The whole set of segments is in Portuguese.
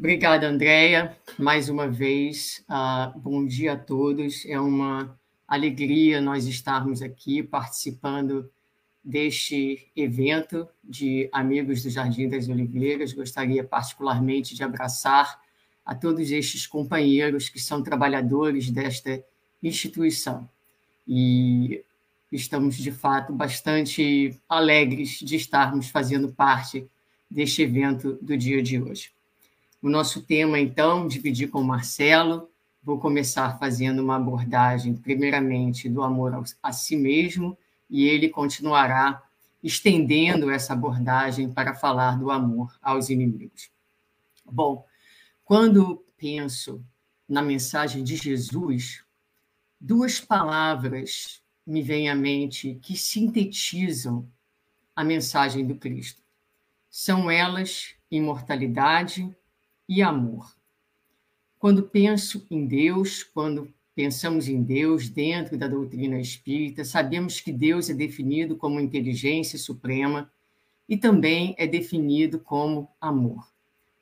Obrigada, Andréia. Mais uma vez, bom dia a todos. É uma alegria nós estarmos aqui participando deste evento de Amigos do Jardim das Oliveiras. Gostaria particularmente de abraçar a todos estes companheiros que são trabalhadores desta instituição. E estamos, de fato, bastante alegres de estarmos fazendo parte deste evento do dia de hoje. O nosso tema, então, dividir com o Marcelo. Vou começar fazendo uma abordagem, primeiramente, do amor a si mesmo, e ele continuará estendendo essa abordagem para falar do amor aos inimigos. Bom, quando penso na mensagem de Jesus, duas palavras me vêm à mente que sintetizam a mensagem do Cristo. São elas imortalidade e amor. Quando penso em Deus, quando pensamos em Deus dentro da doutrina espírita, sabemos que Deus é definido como inteligência suprema e também é definido como amor.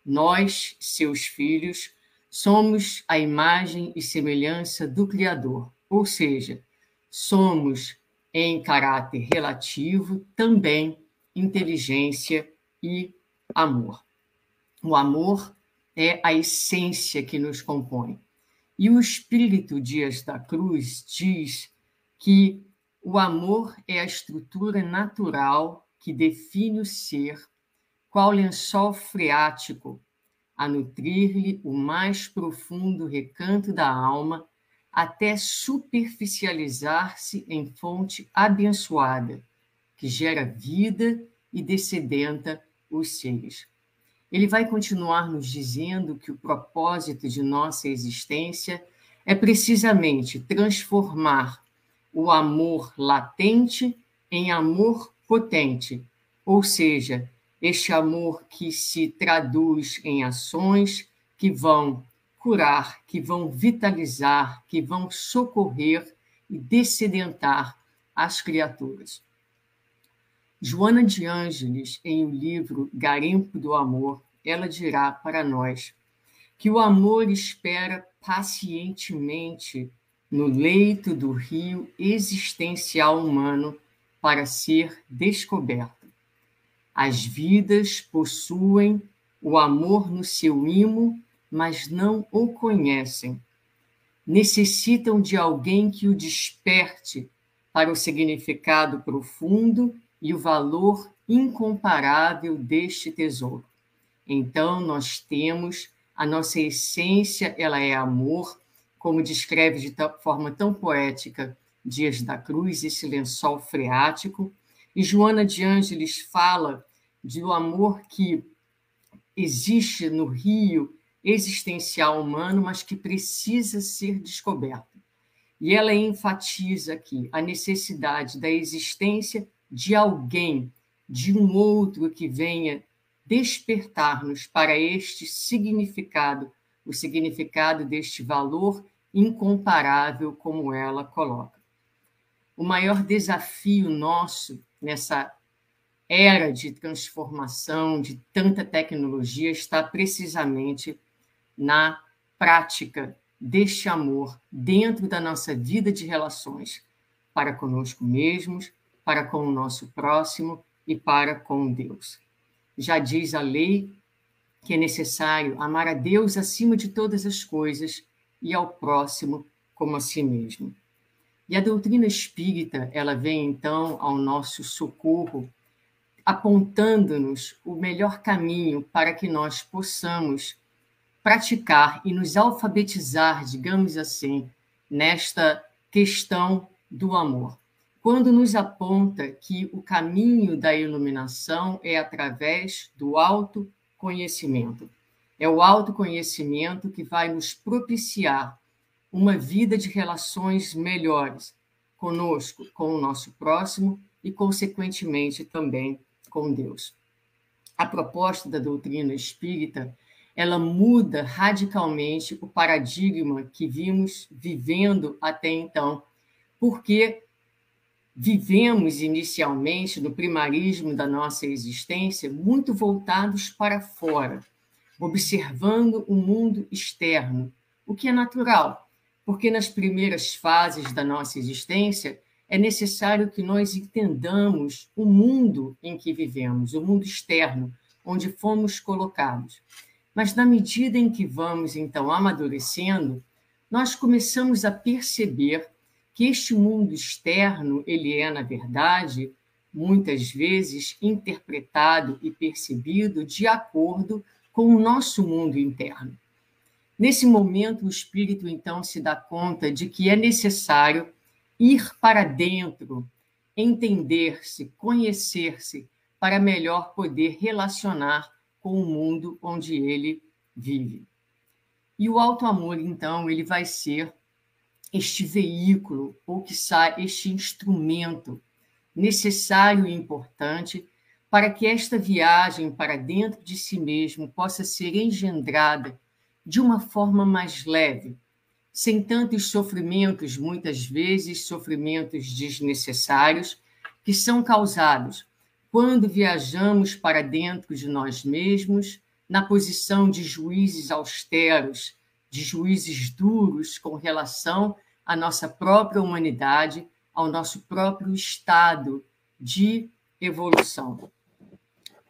Nós, seus filhos, somos a imagem e semelhança do Criador, ou seja, somos, em caráter relativo, também inteligência e amor. O amor é a essência que nos compõe. E o Espírito Dias da Cruz diz que o amor é a estrutura natural que define o ser, qual lençol freático, a nutrir-lhe o mais profundo recanto da alma, até superficializar-se em fonte abençoada, que gera vida e dessedenta os seres. Ele vai continuar nos dizendo que o propósito de nossa existência é precisamente transformar o amor latente em amor potente, ou seja, este amor que se traduz em ações que vão curar, que vão vitalizar, que vão socorrer e dessedentar as criaturas. Joana de Ângeles, em o livro Garimpo do Amor, ela dirá para nós que o amor espera pacientemente no leito do rio existencial humano para ser descoberto. As vidas possuem o amor no seu imo, mas não o conhecem. Necessitam de alguém que o desperte para o significado profundo e o valor incomparável deste tesouro. Então, nós temos a nossa essência, ela é amor, como descreve de forma tão poética Dias da Cruz, esse lençol freático. E Joana de Ângeles fala do amor que existe no rio existencial humano, mas que precisa ser descoberto. E ela enfatiza aqui a necessidade da existência de alguém, de um outro que venha despertar-nos para este significado, o significado deste valor incomparável, como ela coloca. O maior desafio nosso nessa era de transformação, de tanta tecnologia, está precisamente na prática deste amor dentro da nossa vida de relações, para conosco mesmos, para com o nosso próximo e para com Deus. Já diz a lei que é necessário amar a Deus acima de todas as coisas e ao próximo como a si mesmo. E a doutrina espírita, ela vem então ao nosso socorro, apontando-nos o melhor caminho para que nós possamos praticar e nos alfabetizar, digamos assim, nesta questão do amor. Quando nos aponta que o caminho da iluminação é através do autoconhecimento. É o autoconhecimento que vai nos propiciar uma vida de relações melhores conosco, com o nosso próximo e, consequentemente, também com Deus. A proposta da doutrina espírita, ela muda radicalmente o paradigma que vimos vivendo até então, porque vivemos inicialmente no primarismo da nossa existência muito voltados para fora, observando o mundo externo, o que é natural, porque nas primeiras fases da nossa existência é necessário que nós entendamos o mundo em que vivemos, o mundo externo, onde fomos colocados. Mas na medida em que vamos, então, amadurecendo, nós começamos a perceber que este mundo externo, ele é, na verdade, muitas vezes interpretado e percebido de acordo com o nosso mundo interno. Nesse momento, o espírito, então, se dá conta de que é necessário ir para dentro, entender-se, conhecer-se, para melhor poder relacionar com o mundo onde ele vive. E o auto-amor, então, ele vai ser este veículo, ou quiçá este instrumento necessário e importante para que esta viagem para dentro de si mesmo possa ser engendrada de uma forma mais leve, sem tantos sofrimentos, muitas vezes sofrimentos desnecessários, que são causados quando viajamos para dentro de nós mesmos, na posição de juízes austeros, de juízes duros com relação à nossa própria humanidade, ao nosso próprio estado de evolução.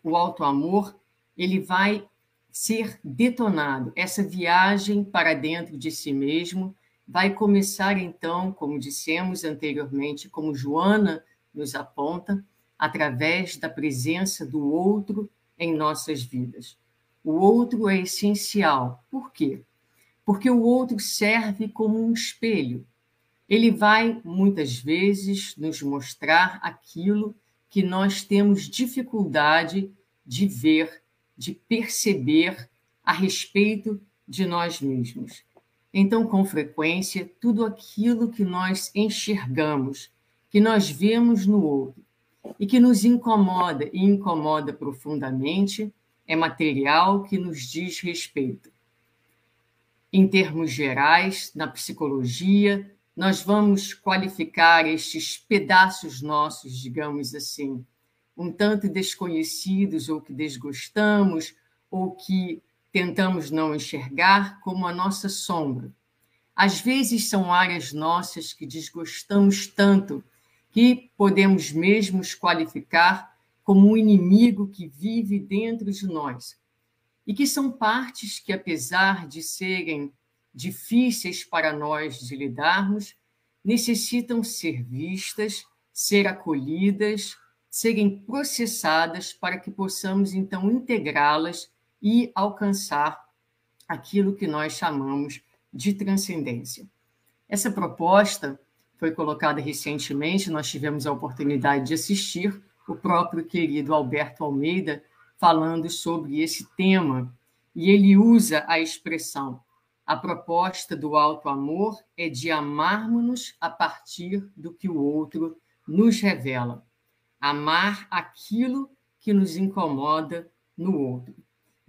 O auto-amor, ele vai ser detonado. Essa viagem para dentro de si mesmo vai começar, então, como dissemos anteriormente, como Joana nos aponta, através da presença do outro em nossas vidas. O outro é essencial. Por quê? Porque o outro serve como um espelho. Ele vai, muitas vezes, nos mostrar aquilo que nós temos dificuldade de ver, de perceber a respeito de nós mesmos. Então, com frequência, tudo aquilo que nós enxergamos, que nós vemos no outro e que nos incomoda e incomoda profundamente, é material que nos diz respeito. Em termos gerais, na psicologia, nós vamos qualificar estes pedaços nossos, digamos assim, um tanto desconhecidos ou que desgostamos ou que tentamos não enxergar, como a nossa sombra. Às vezes são áreas nossas que desgostamos tanto que podemos mesmo qualificar como um inimigo que vive dentro de nós e que são partes que, apesar de serem difíceis para nós de lidarmos, necessitam ser vistas, ser acolhidas, serem processadas para que possamos, então, integrá-las e alcançar aquilo que nós chamamos de transcendência. Essa proposta foi colocada recentemente, nós tivemos a oportunidade de assistir o próprio querido Alberto Almeida falando sobre esse tema, e ele usa a expressão: a proposta do auto-amor é de amarmos-nos a partir do que o outro nos revela. Amar aquilo que nos incomoda no outro.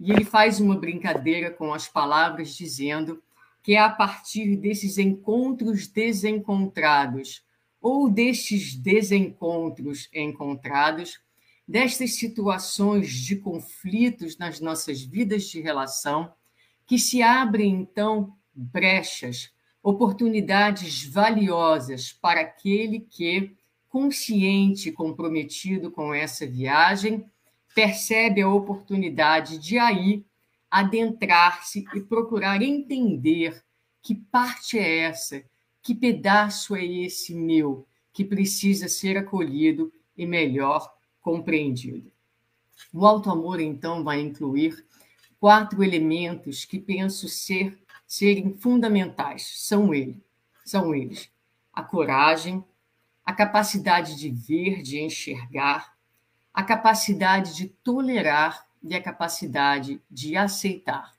E ele faz uma brincadeira com as palavras, dizendo que é a partir desses encontros desencontrados, ou destes desencontros encontrados, destas situações de conflitos nas nossas vidas de relação, que se abrem, então, brechas, oportunidades valiosas para aquele que, consciente e comprometido com essa viagem, percebe a oportunidade de aí adentrar-se e procurar entender que parte é essa, que pedaço é esse meu, que precisa ser acolhido e melhor compreendido. O auto-amor, então, vai incluir 4 elementos que penso serem fundamentais. São eles: a coragem, a capacidade de ver, de enxergar, a capacidade de tolerar e a capacidade de aceitar.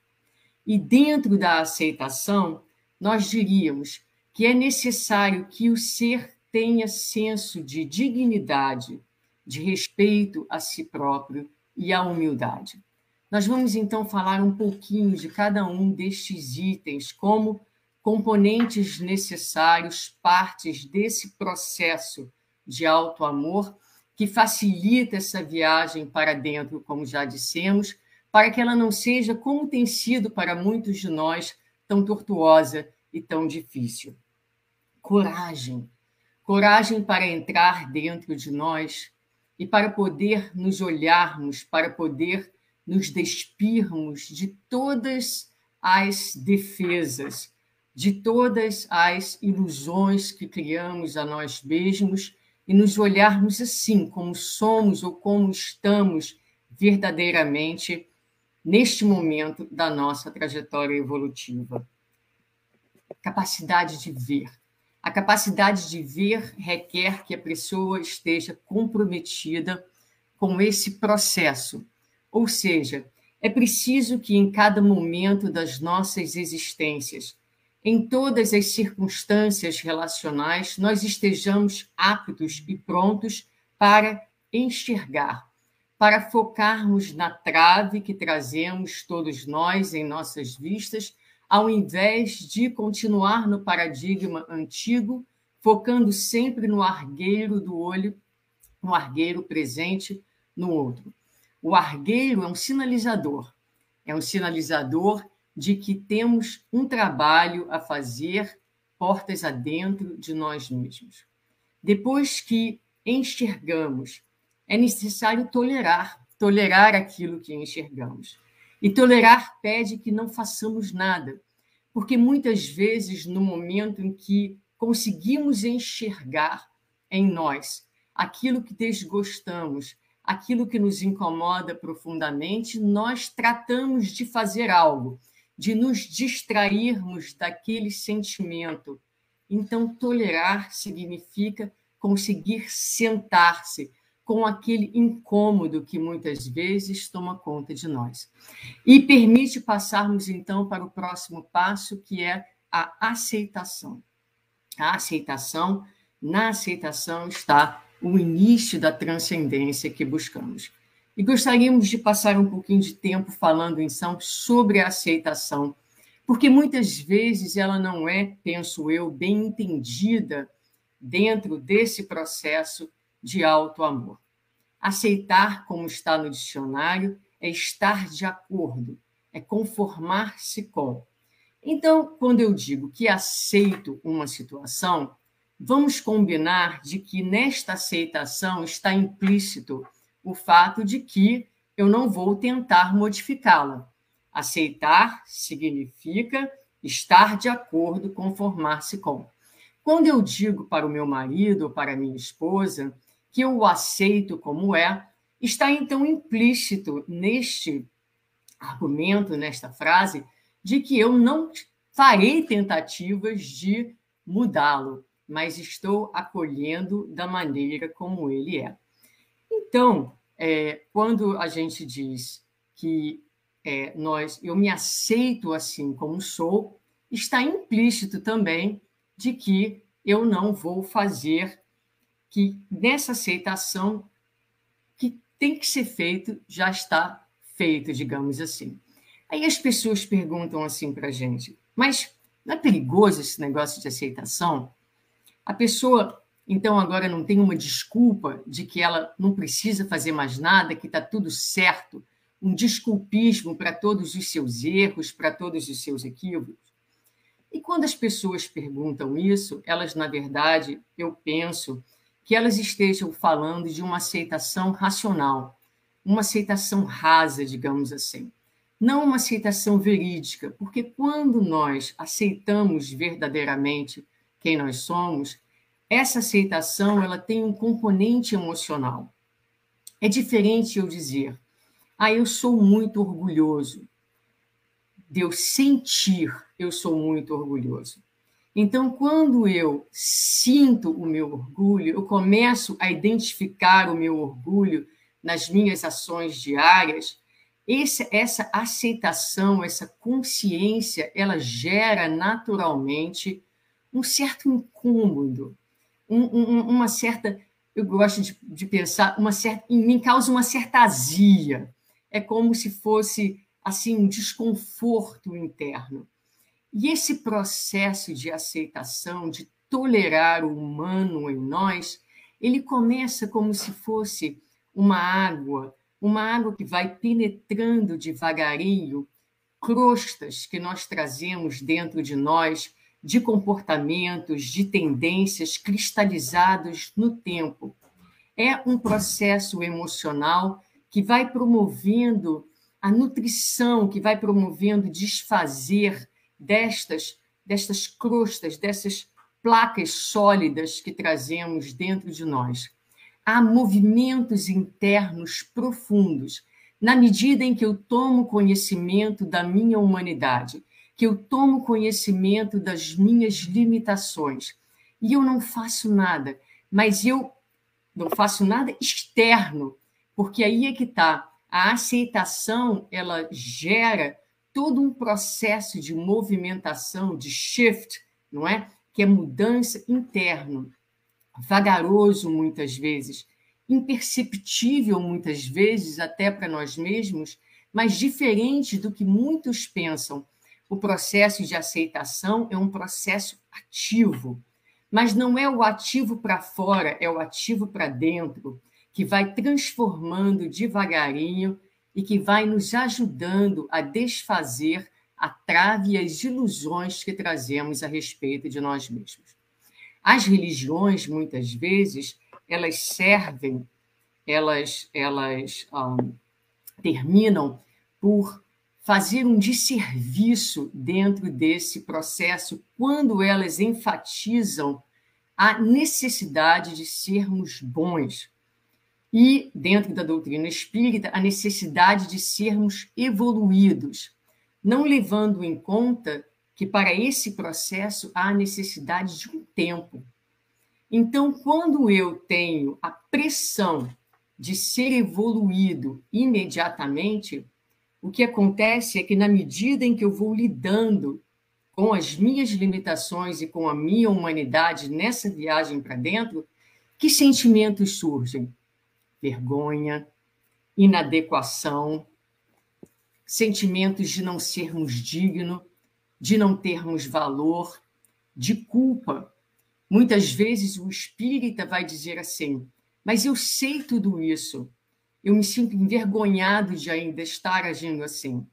E dentro da aceitação, nós diríamos que é necessário que o ser tenha senso de dignidade, de respeito a si próprio e a humildade. Nós vamos, então, falar um pouquinho de cada um destes itens como componentes necessários, partes desse processo de auto-amor que facilita essa viagem para dentro, como já dissemos, para que ela não seja como tem sido para muitos de nós, tão tortuosa e tão difícil. Coragem. Coragem para entrar dentro de nós e para poder nos olharmos, para poder nos despirmos de todas as defesas, de todas as ilusões que criamos a nós mesmos e nos olharmos assim, como somos ou como estamos verdadeiramente neste momento da nossa trajetória evolutiva. Capacidade de ver. A capacidade de ver requer que a pessoa esteja comprometida com esse processo. Ou seja, é preciso que em cada momento das nossas existências, em todas as circunstâncias relacionais, nós estejamos aptos e prontos para enxergar, para focarmos na trave que trazemos todos nós em nossas vistas, ao invés de continuar no paradigma antigo, focando sempre no argueiro do olho, no argueiro presente no outro. O argueiro é um sinalizador de que temos um trabalho a fazer portas adentro de nós mesmos. Depois que enxergamos, é necessário tolerar aquilo que enxergamos. E tolerar pede que não façamos nada, porque muitas vezes, no momento em que conseguimos enxergar em nós aquilo que desgostamos, aquilo que nos incomoda profundamente, nós tratamos de fazer algo, de nos distrairmos daquele sentimento. Então, tolerar significa conseguir sentar-se com aquele incômodo que muitas vezes toma conta de nós. E permite passarmos, então, para o próximo passo, que é a aceitação. A aceitação, na aceitação está o início da transcendência que buscamos. E gostaríamos de passar um pouquinho de tempo falando, então, sobre a aceitação, porque muitas vezes ela não é, penso eu, bem entendida dentro desse processo de auto-amor. Aceitar, como está no dicionário, é estar de acordo, é conformar-se com. Então, quando eu digo que aceito uma situação, vamos combinar de que nesta aceitação está implícito o fato de que eu não vou tentar modificá-la. Aceitar significa estar de acordo, conformar-se com. Quando eu digo para o meu marido ou para a minha esposa que eu o aceito como é, está então implícito neste argumento, nesta frase, de que eu não farei tentativas de mudá-lo, mas estou acolhendo da maneira como ele é. Então, quando a gente diz que eu me aceito assim como sou, está implícito também de que eu não vou fazer, que nessa aceitação que tem que ser feito, já está feito, digamos assim. Aí as pessoas perguntam assim para a gente, mas não é perigoso esse negócio de aceitação? A pessoa, então, agora não tem uma desculpa de que ela não precisa fazer mais nada, que está tudo certo, um desculpismo para todos os seus erros, para todos os seus equívocos? E quando as pessoas perguntam isso, elas, na verdade, eu penso que elas estejam falando de uma aceitação racional, uma aceitação rasa, digamos assim. Não uma aceitação verídica, porque quando nós aceitamos verdadeiramente quem nós somos, essa aceitação ela tem um componente emocional. É diferente eu dizer, eu sou muito orgulhoso. De eu sentir, eu sou muito orgulhoso. Então, quando eu sinto o meu orgulho, eu começo a identificar o meu orgulho nas minhas ações diárias, essa aceitação, essa consciência, ela gera naturalmente um certo incômodo, uma certa, eu gosto de pensar, me causa uma certa azia. É como se fosse assim um desconforto interno. E esse processo de aceitação, de tolerar o humano em nós, ele começa como se fosse uma água, uma água que vai penetrando devagarinho crostas que nós trazemos dentro de nós, de comportamentos, de tendências cristalizados no tempo. É um processo emocional que vai promovendo a nutrição, que vai promovendo desfazer destas crostas, dessas placas sólidas que trazemos dentro de nós. Há movimentos internos profundos, na medida em que eu tomo conhecimento da minha humanidade, que eu tomo conhecimento das minhas limitações, e eu não faço nada, mas eu não faço nada externo, porque aí é que está. A aceitação, ela gera todo um processo de movimentação, de shift, não é? Que é mudança interna, vagaroso muitas vezes, imperceptível muitas vezes até para nós mesmos, mas diferente do que muitos pensam. O processo de aceitação é um processo ativo, mas não é o ativo para fora, é o ativo para dentro, que vai transformando devagarinho e que vai nos ajudando a desfazer a trave e as ilusões que trazemos a respeito de nós mesmos. As religiões, muitas vezes, elas servem, elas terminam por fazer um desserviço dentro desse processo quando elas enfatizam a necessidade de sermos bons. E, dentro da doutrina espírita, a necessidade de sermos evoluídos, não levando em conta que para esse processo há a necessidade de um tempo. Então, quando eu tenho a pressão de ser evoluído imediatamente, o que acontece é que, na medida em que eu vou lidando com as minhas limitações e com a minha humanidade nessa viagem para dentro, que sentimentos surgem? Vergonha, inadequação, sentimentos de não sermos dignos, de não termos valor, de culpa. Muitas vezes o espírita vai dizer assim, mas eu sei tudo isso, eu me sinto envergonhado de ainda estar agindo assim.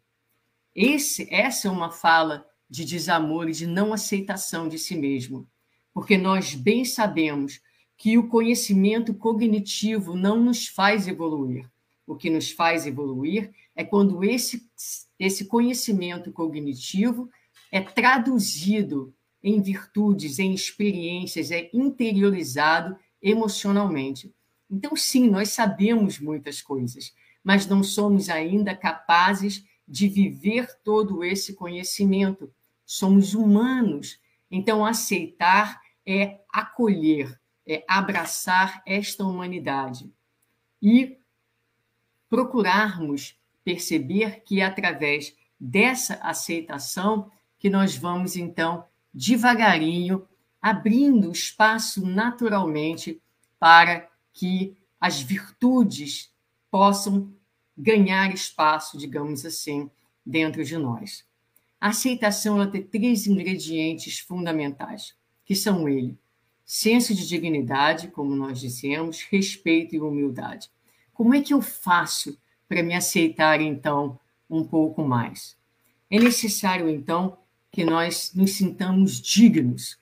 Essa é uma fala de desamor e de não aceitação de si mesmo, porque nós bem sabemos que o conhecimento cognitivo não nos faz evoluir. O que nos faz evoluir é quando esse conhecimento cognitivo é traduzido em virtudes, em experiências, é interiorizado emocionalmente. Então, sim, nós sabemos muitas coisas, mas não somos ainda capazes de viver todo esse conhecimento. Somos humanos. Então, aceitar é acolher, é abraçar esta humanidade e procurarmos perceber que é através dessa aceitação que nós vamos, então, devagarinho, abrindo espaço naturalmente para que as virtudes possam ganhar espaço, digamos assim, dentro de nós. A aceitação ela tem 3 ingredientes fundamentais, que são ele: senso de dignidade, como nós dissemos, respeito e humildade. Como é que eu faço para me aceitar, então, um pouco mais? É necessário, então, que nós nos sintamos dignos.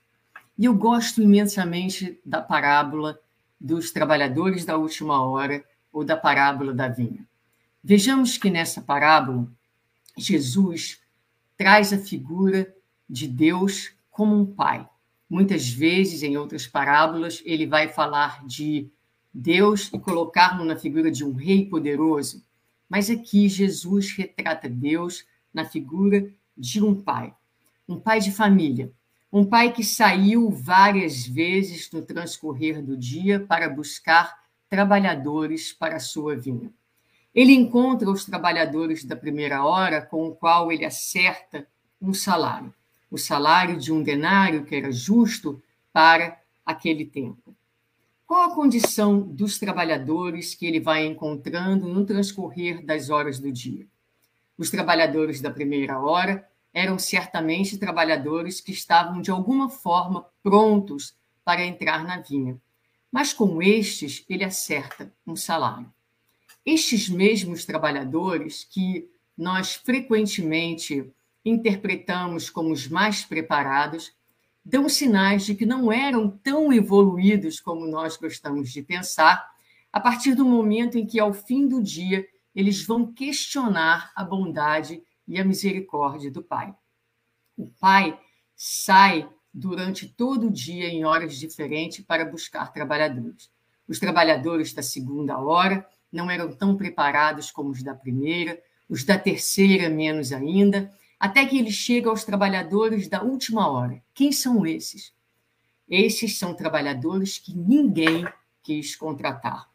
E eu gosto imensamente da parábola dos trabalhadores da última hora ou da parábola da vinha. Vejamos que nessa parábola, Jesus traz a figura de Deus como um pai. Muitas vezes, em outras parábolas, ele vai falar de Deus e colocar-no na figura de um rei poderoso. Mas aqui Jesus retrata Deus na figura de um pai de família, um pai que saiu várias vezes no transcorrer do dia para buscar trabalhadores para a sua vinha. Ele encontra os trabalhadores da primeira hora com o qual ele acerta um salário, o salário de um denário que era justo para aquele tempo. Qual a condição dos trabalhadores que ele vai encontrando no transcorrer das horas do dia? Os trabalhadores da primeira hora eram certamente trabalhadores que estavam, de alguma forma, prontos para entrar na vinha. Mas com estes, ele acerta um salário. Estes mesmos trabalhadores que nós frequentemente interpretamos como os mais preparados, dão sinais de que não eram tão evoluídos como nós gostamos de pensar, a partir do momento em que, ao fim do dia, eles vão questionar a bondade e a misericórdia do Pai. O Pai sai durante todo o dia, em horas diferentes, para buscar trabalhadores. Os trabalhadores da segunda hora não eram tão preparados como os da primeira, os da terceira menos ainda, até que ele chega aos trabalhadores da última hora. Quem são esses? Esses são trabalhadores que ninguém quis contratar.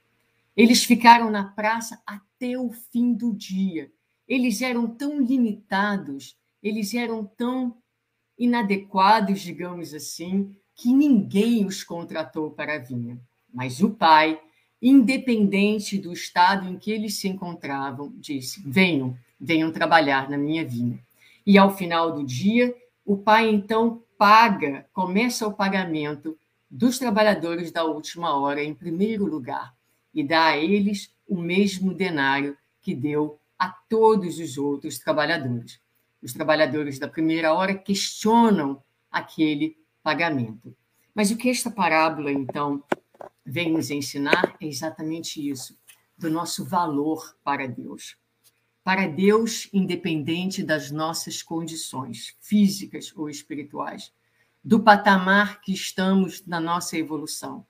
Eles ficaram na praça até o fim do dia. Eles eram tão limitados, eles eram tão inadequados, digamos assim, que ninguém os contratou para a vinha. Mas o Pai, independente do estado em que eles se encontravam, disse: venham trabalhar na minha vinha. E ao final do dia, o Pai então começa o pagamento dos trabalhadores da última hora em primeiro lugar e dá a eles o mesmo denário que deu a todos os outros trabalhadores. Os trabalhadores da primeira hora questionam aquele pagamento. Mas o que esta parábola, então, vem nos ensinar é exatamente isso, do nosso valor para Deus. Para Deus, independente das nossas condições físicas ou espirituais, do patamar que estamos na nossa evolução,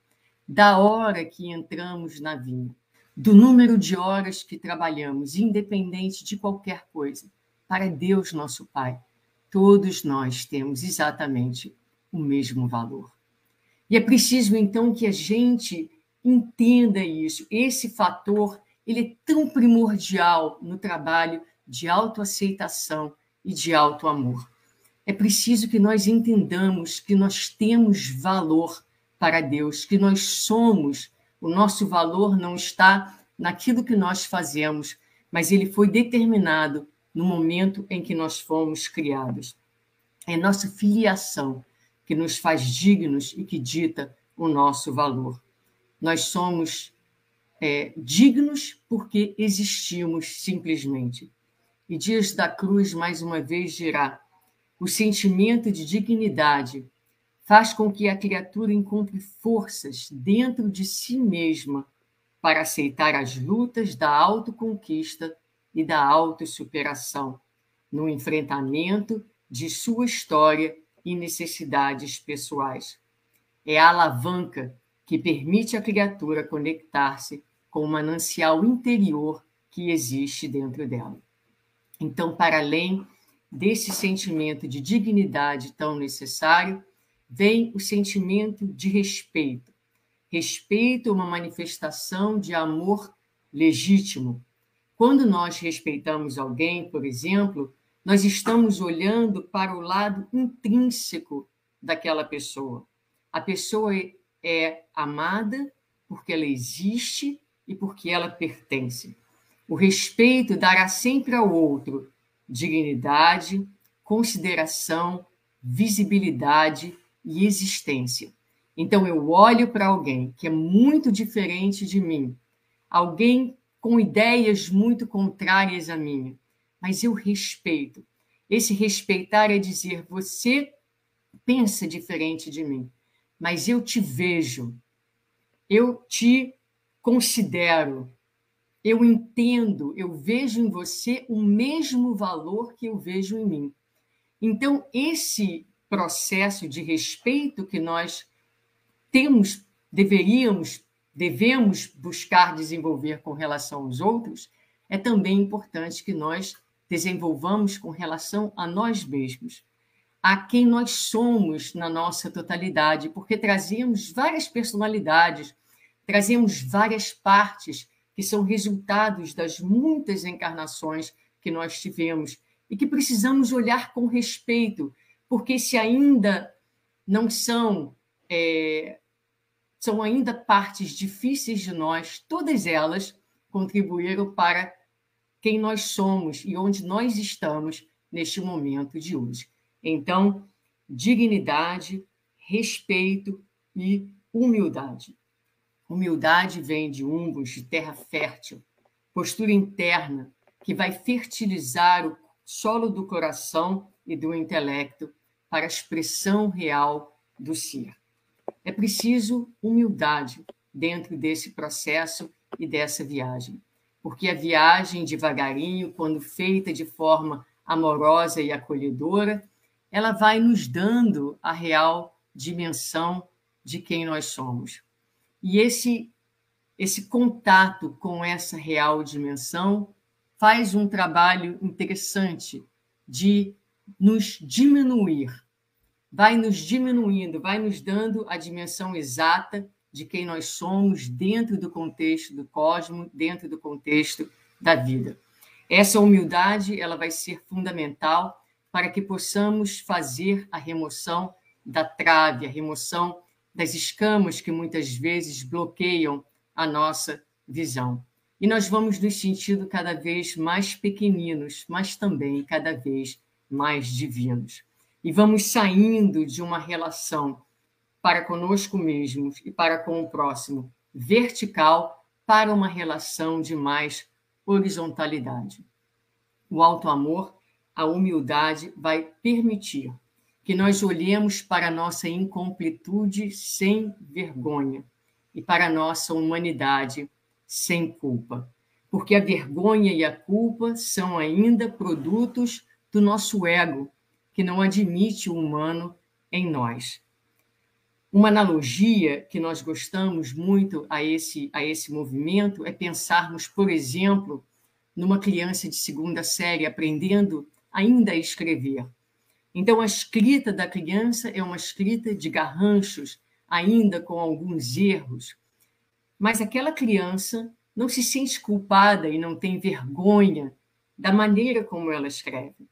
da hora que entramos na vinha, do número de horas que trabalhamos, independente de qualquer coisa, para Deus, nosso Pai, todos nós temos exatamente o mesmo valor. E é preciso, então, que a gente entenda isso. Esse fator, ele é tão primordial no trabalho de autoaceitação e de autoamor. É preciso que nós entendamos que nós temos valor para Deus, que nós somos, o nosso valor não está naquilo que nós fazemos, mas ele foi determinado no momento em que nós fomos criados. É nossa filiação que nos faz dignos e que dita o nosso valor. Nós somos dignos porque existimos simplesmente. E Dias da Cruz, mais uma vez, dirá: o sentimento de dignidade faz com que a criatura encontre forças dentro de si mesma para aceitar as lutas da autoconquista e da autossuperação, no enfrentamento de sua história e necessidades pessoais. É a alavanca que permite à criatura conectar-se com o manancial interior que existe dentro dela. Então, para além desse sentimento de dignidade tão necessário, vem o sentimento de respeito. Respeito é uma manifestação de amor legítimo. Quando nós respeitamos alguém, por exemplo, nós estamos olhando para o lado intrínseco daquela pessoa. A pessoa é amada porque ela existe e porque ela pertence. O respeito dará sempre ao outro dignidade, consideração, visibilidade e existência. Então, eu olho para alguém que é muito diferente de mim, alguém com ideias muito contrárias à minha, mas eu respeito. Esse respeitar é dizer: você pensa diferente de mim, mas eu te vejo, eu te considero, eu entendo, eu vejo em você o mesmo valor que eu vejo em mim. Então, esse processo de respeito que nós devemos buscar desenvolver com relação aos outros, é também importante que nós desenvolvamos com relação a nós mesmos, a quem nós somos na nossa totalidade, porque trazemos várias personalidades, trazemos várias partes que são resultados das muitas encarnações que nós tivemos e que precisamos olhar com respeito, porque se ainda não são ainda partes difíceis de nós, todas elas contribuíram para quem nós somos e onde nós estamos neste momento de hoje. Então, dignidade, respeito e humildade. Humildade vem de umbus, de terra fértil. postura interna que vai fertilizar o solo do coração e do intelecto para a expressão real do ser. É preciso humildade dentro desse processo e dessa viagem, porque a viagem devagarinho, quando feita de forma amorosa e acolhedora, ela vai nos dando a real dimensão de quem nós somos. E esse contato com essa real dimensão faz um trabalho interessante de nos diminuir, vai nos diminuindo, vai nos dando a dimensão exata de quem nós somos dentro do contexto do cosmos, dentro do contexto da vida. Essa humildade, ela vai ser fundamental para que possamos fazer a remoção da trave, a remoção das escamas que muitas vezes bloqueiam a nossa visão. E nós vamos nos sentindo cada vez mais pequeninos, mas também cada vez mais divinos. E vamos saindo de uma relação para conosco mesmos e para com o próximo vertical para uma relação de mais horizontalidade. O auto-amor, a humildade, vai permitir que nós olhemos para a nossa incompletude sem vergonha e para a nossa humanidade sem culpa. Porque a vergonha e a culpa são ainda produtos do nosso ego, que não admite o humano em nós. Uma analogia que nós gostamos muito a esse movimento é pensarmos, por exemplo, numa criança de 2ª série aprendendo ainda a escrever. Então, a escrita da criança é uma escrita de garranchos, ainda com alguns erros. Mas aquela criança não se sente culpada e não tem vergonha da maneira como ela escreve.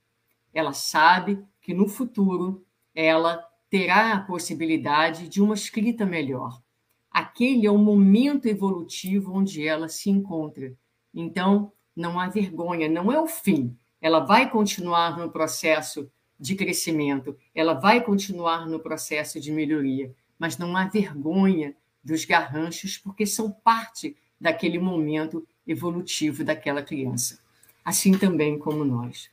Ela sabe que no futuro ela terá a possibilidade de uma escrita melhor. Aquele é o momento evolutivo onde ela se encontra. Então, não há vergonha, não é o fim. Ela vai continuar no processo de crescimento, ela vai continuar no processo de melhoria, mas não há vergonha dos garranchos, porque são parte daquele momento evolutivo daquela criança. Assim também como nós.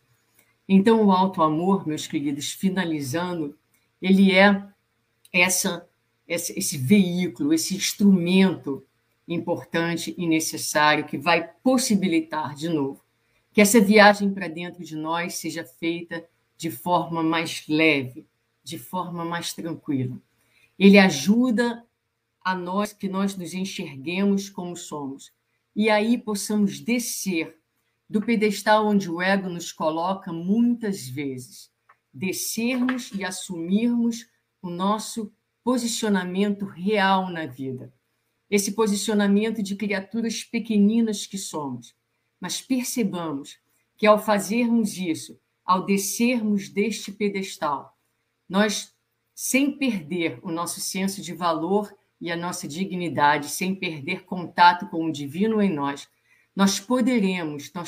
Então, o auto-amor, meus queridos, finalizando, ele é esse veículo, esse instrumento importante e necessário que vai possibilitar, de novo, que essa viagem para dentro de nós seja feita de forma mais leve, de forma mais tranquila. Ele ajuda a nós que nós nos enxerguemos como somos e aí possamos descer do pedestal onde o ego nos coloca muitas vezes, descermos e assumirmos o nosso posicionamento real na vida. Esse posicionamento de criaturas pequeninas que somos. Mas percebamos que ao fazermos isso, ao descermos deste pedestal, nós, sem perder o nosso senso de valor e a nossa dignidade, sem perder contato com o divino em nós, nós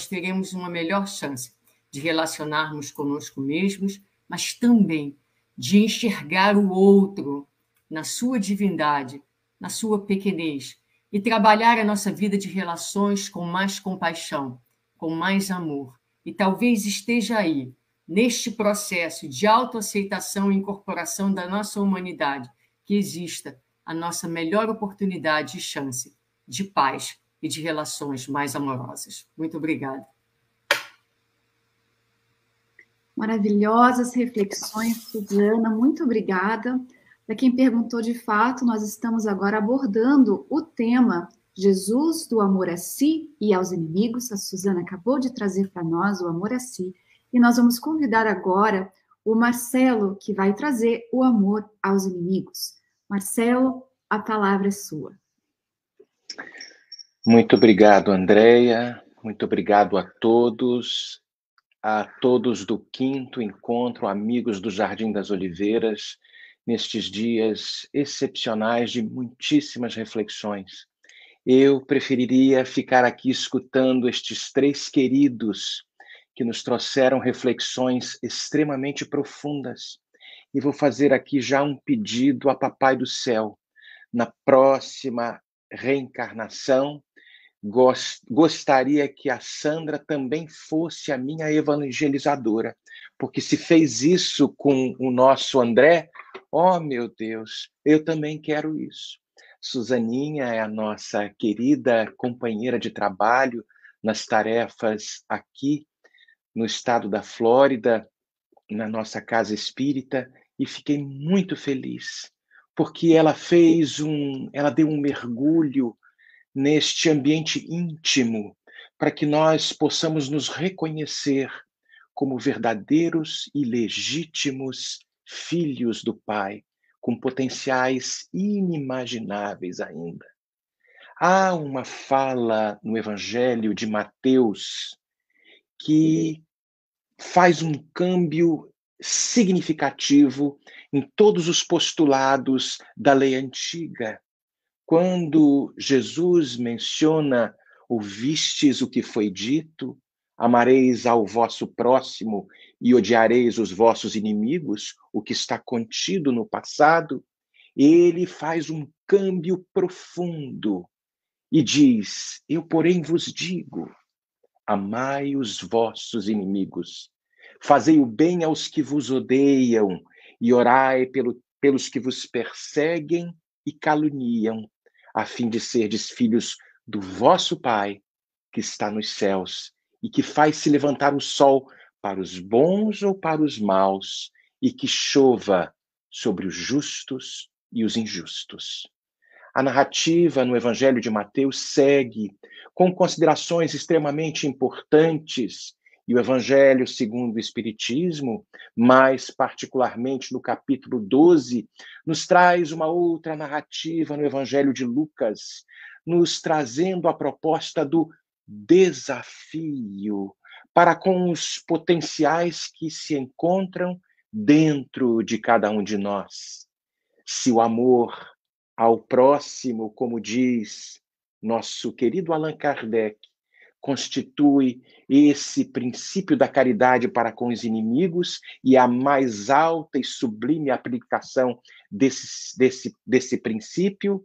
teremos uma melhor chance de relacionarmos conosco mesmos, mas também de enxergar o outro na sua divindade, na sua pequenez, e trabalhar a nossa vida de relações com mais compaixão, com mais amor. E talvez esteja aí, neste processo de autoaceitação e incorporação da nossa humanidade, que exista a nossa melhor oportunidade e chance de paz e de relações mais amorosas. Muito obrigada. Maravilhosas reflexões, Suzana, muito obrigada. Para quem perguntou, de fato, nós estamos agora abordando o tema Jesus, do amor a si e aos inimigos. A Suzana acabou de trazer para nós o amor a si. E nós vamos convidar agora o Marcelo, que vai trazer o amor aos inimigos. Marcelo, a palavra é sua. Muito obrigado, Andréia. Muito obrigado a todos do 5º Encontro Amigos do Jardim das Oliveiras, nestes dias excepcionais de muitíssimas reflexões. Eu preferiria ficar aqui escutando estes 3 queridos que nos trouxeram reflexões extremamente profundas. E vou fazer aqui já um pedido a Papai do Céu. Na próxima reencarnação, Gostaria que a Sandra também fosse a minha evangelizadora, porque se fez isso com o nosso André, oh meu Deus, eu também quero isso. Suzaninha é a nossa querida companheira de trabalho nas tarefas aqui no estado da Flórida, na nossa casa espírita, e fiquei muito feliz, porque ela deu um mergulho neste ambiente íntimo, para que nós possamos nos reconhecer como verdadeiros e legítimos filhos do Pai, com potenciais inimagináveis ainda. Há uma fala no Evangelho de Mateus que faz um câmbio significativo em todos os postulados da lei antiga. Quando Jesus menciona: ouvistes o que foi dito, amareis ao vosso próximo e odiareis os vossos inimigos, o que está contido no passado, ele faz um câmbio profundo e diz: eu, porém, vos digo, amai os vossos inimigos, fazei o bem aos que vos odeiam e orai pelos que vos perseguem e caluniam, a fim de serdes filhos do vosso Pai, que está nos céus, e que faz se levantar o sol para os bons ou para os maus, e que chova sobre os justos e os injustos. A narrativa no Evangelho de Mateus segue com considerações extremamente importantes, e o Evangelho segundo o Espiritismo, mais particularmente no capítulo 12, nos traz uma outra narrativa no Evangelho de Lucas, nos trazendo a proposta do desafio para com os potenciais que se encontram dentro de cada um de nós. Se o amor ao próximo, como diz nosso querido Allan Kardec, constitui esse princípio da caridade para com os inimigos e a mais alta e sublime aplicação desse princípio,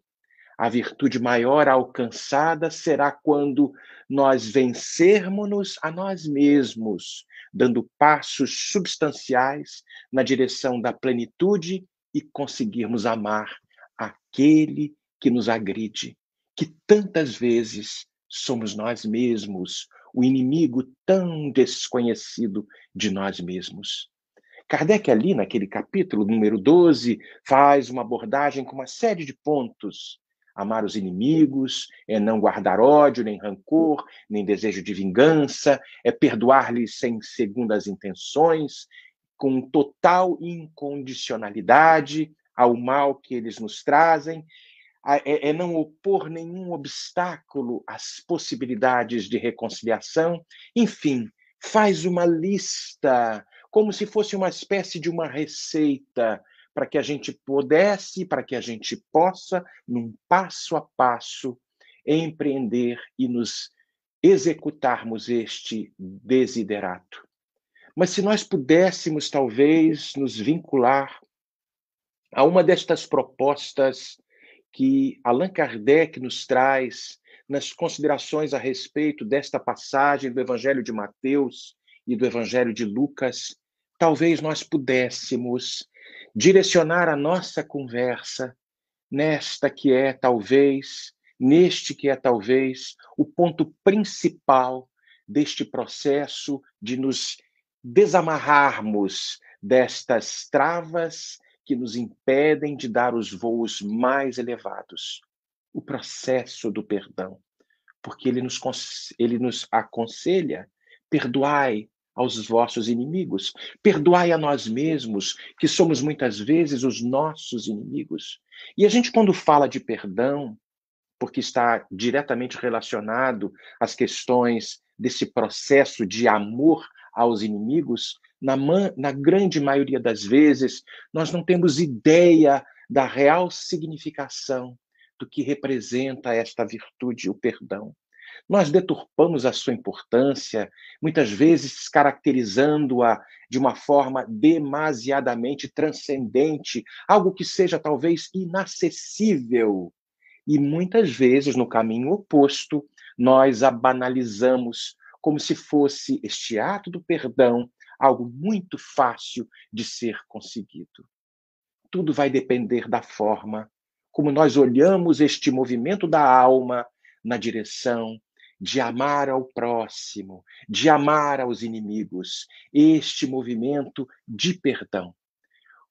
a virtude maior alcançada será quando nós vencermos-nos a nós mesmos, dando passos substanciais na direção da plenitude e conseguirmos amar aquele que nos agride, que tantas vezes somos nós mesmos, o inimigo tão desconhecido de nós mesmos. Kardec, ali naquele capítulo, número 12, faz uma abordagem com uma série de pontos. Amar os inimigos, é não guardar ódio, nem rancor, nem desejo de vingança, é perdoar-lhes sem segundas intenções, com total incondicionalidade ao mal que eles nos trazem, é não opor nenhum obstáculo às possibilidades de reconciliação. Enfim, faz uma lista, como se fosse uma espécie de uma receita, para que a gente possa, num passo a passo, empreender e nos executarmos este desiderato. Mas se nós pudéssemos, talvez, nos vincular a uma destas propostas que Allan Kardec nos traz nas considerações a respeito desta passagem do Evangelho de Mateus e do Evangelho de Lucas, talvez nós pudéssemos direcionar a nossa conversa neste que é talvez o ponto principal deste processo de nos desamarrarmos destas travas que nos impedem de dar os voos mais elevados. O processo do perdão, porque ele nos aconselha: perdoai aos vossos inimigos, perdoai a nós mesmos, que somos muitas vezes os nossos inimigos. E a gente, quando fala de perdão, porque está diretamente relacionado às questões desse processo de amor aos inimigos, na grande maioria das vezes, nós não temos ideia da real significação do que representa esta virtude, o perdão. Nós deturpamos a sua importância, muitas vezes caracterizando-a de uma forma demasiadamente transcendente, algo que seja talvez inacessível. E muitas vezes, no caminho oposto, nós a banalizamos como se fosse este ato do perdão algo muito fácil de ser conseguido. Tudo vai depender da forma como nós olhamos este movimento da alma na direção de amar ao próximo, de amar aos inimigos, este movimento de perdão.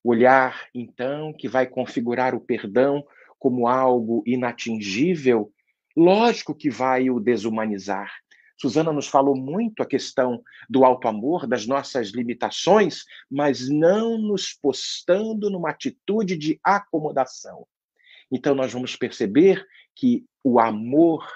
Olhar, então, que vai configurar o perdão como algo inatingível, lógico que vai o desumanizar. Susana nos falou muito a questão do auto-amor, das nossas limitações, mas não nos postando numa atitude de acomodação. Então, nós vamos perceber que o amor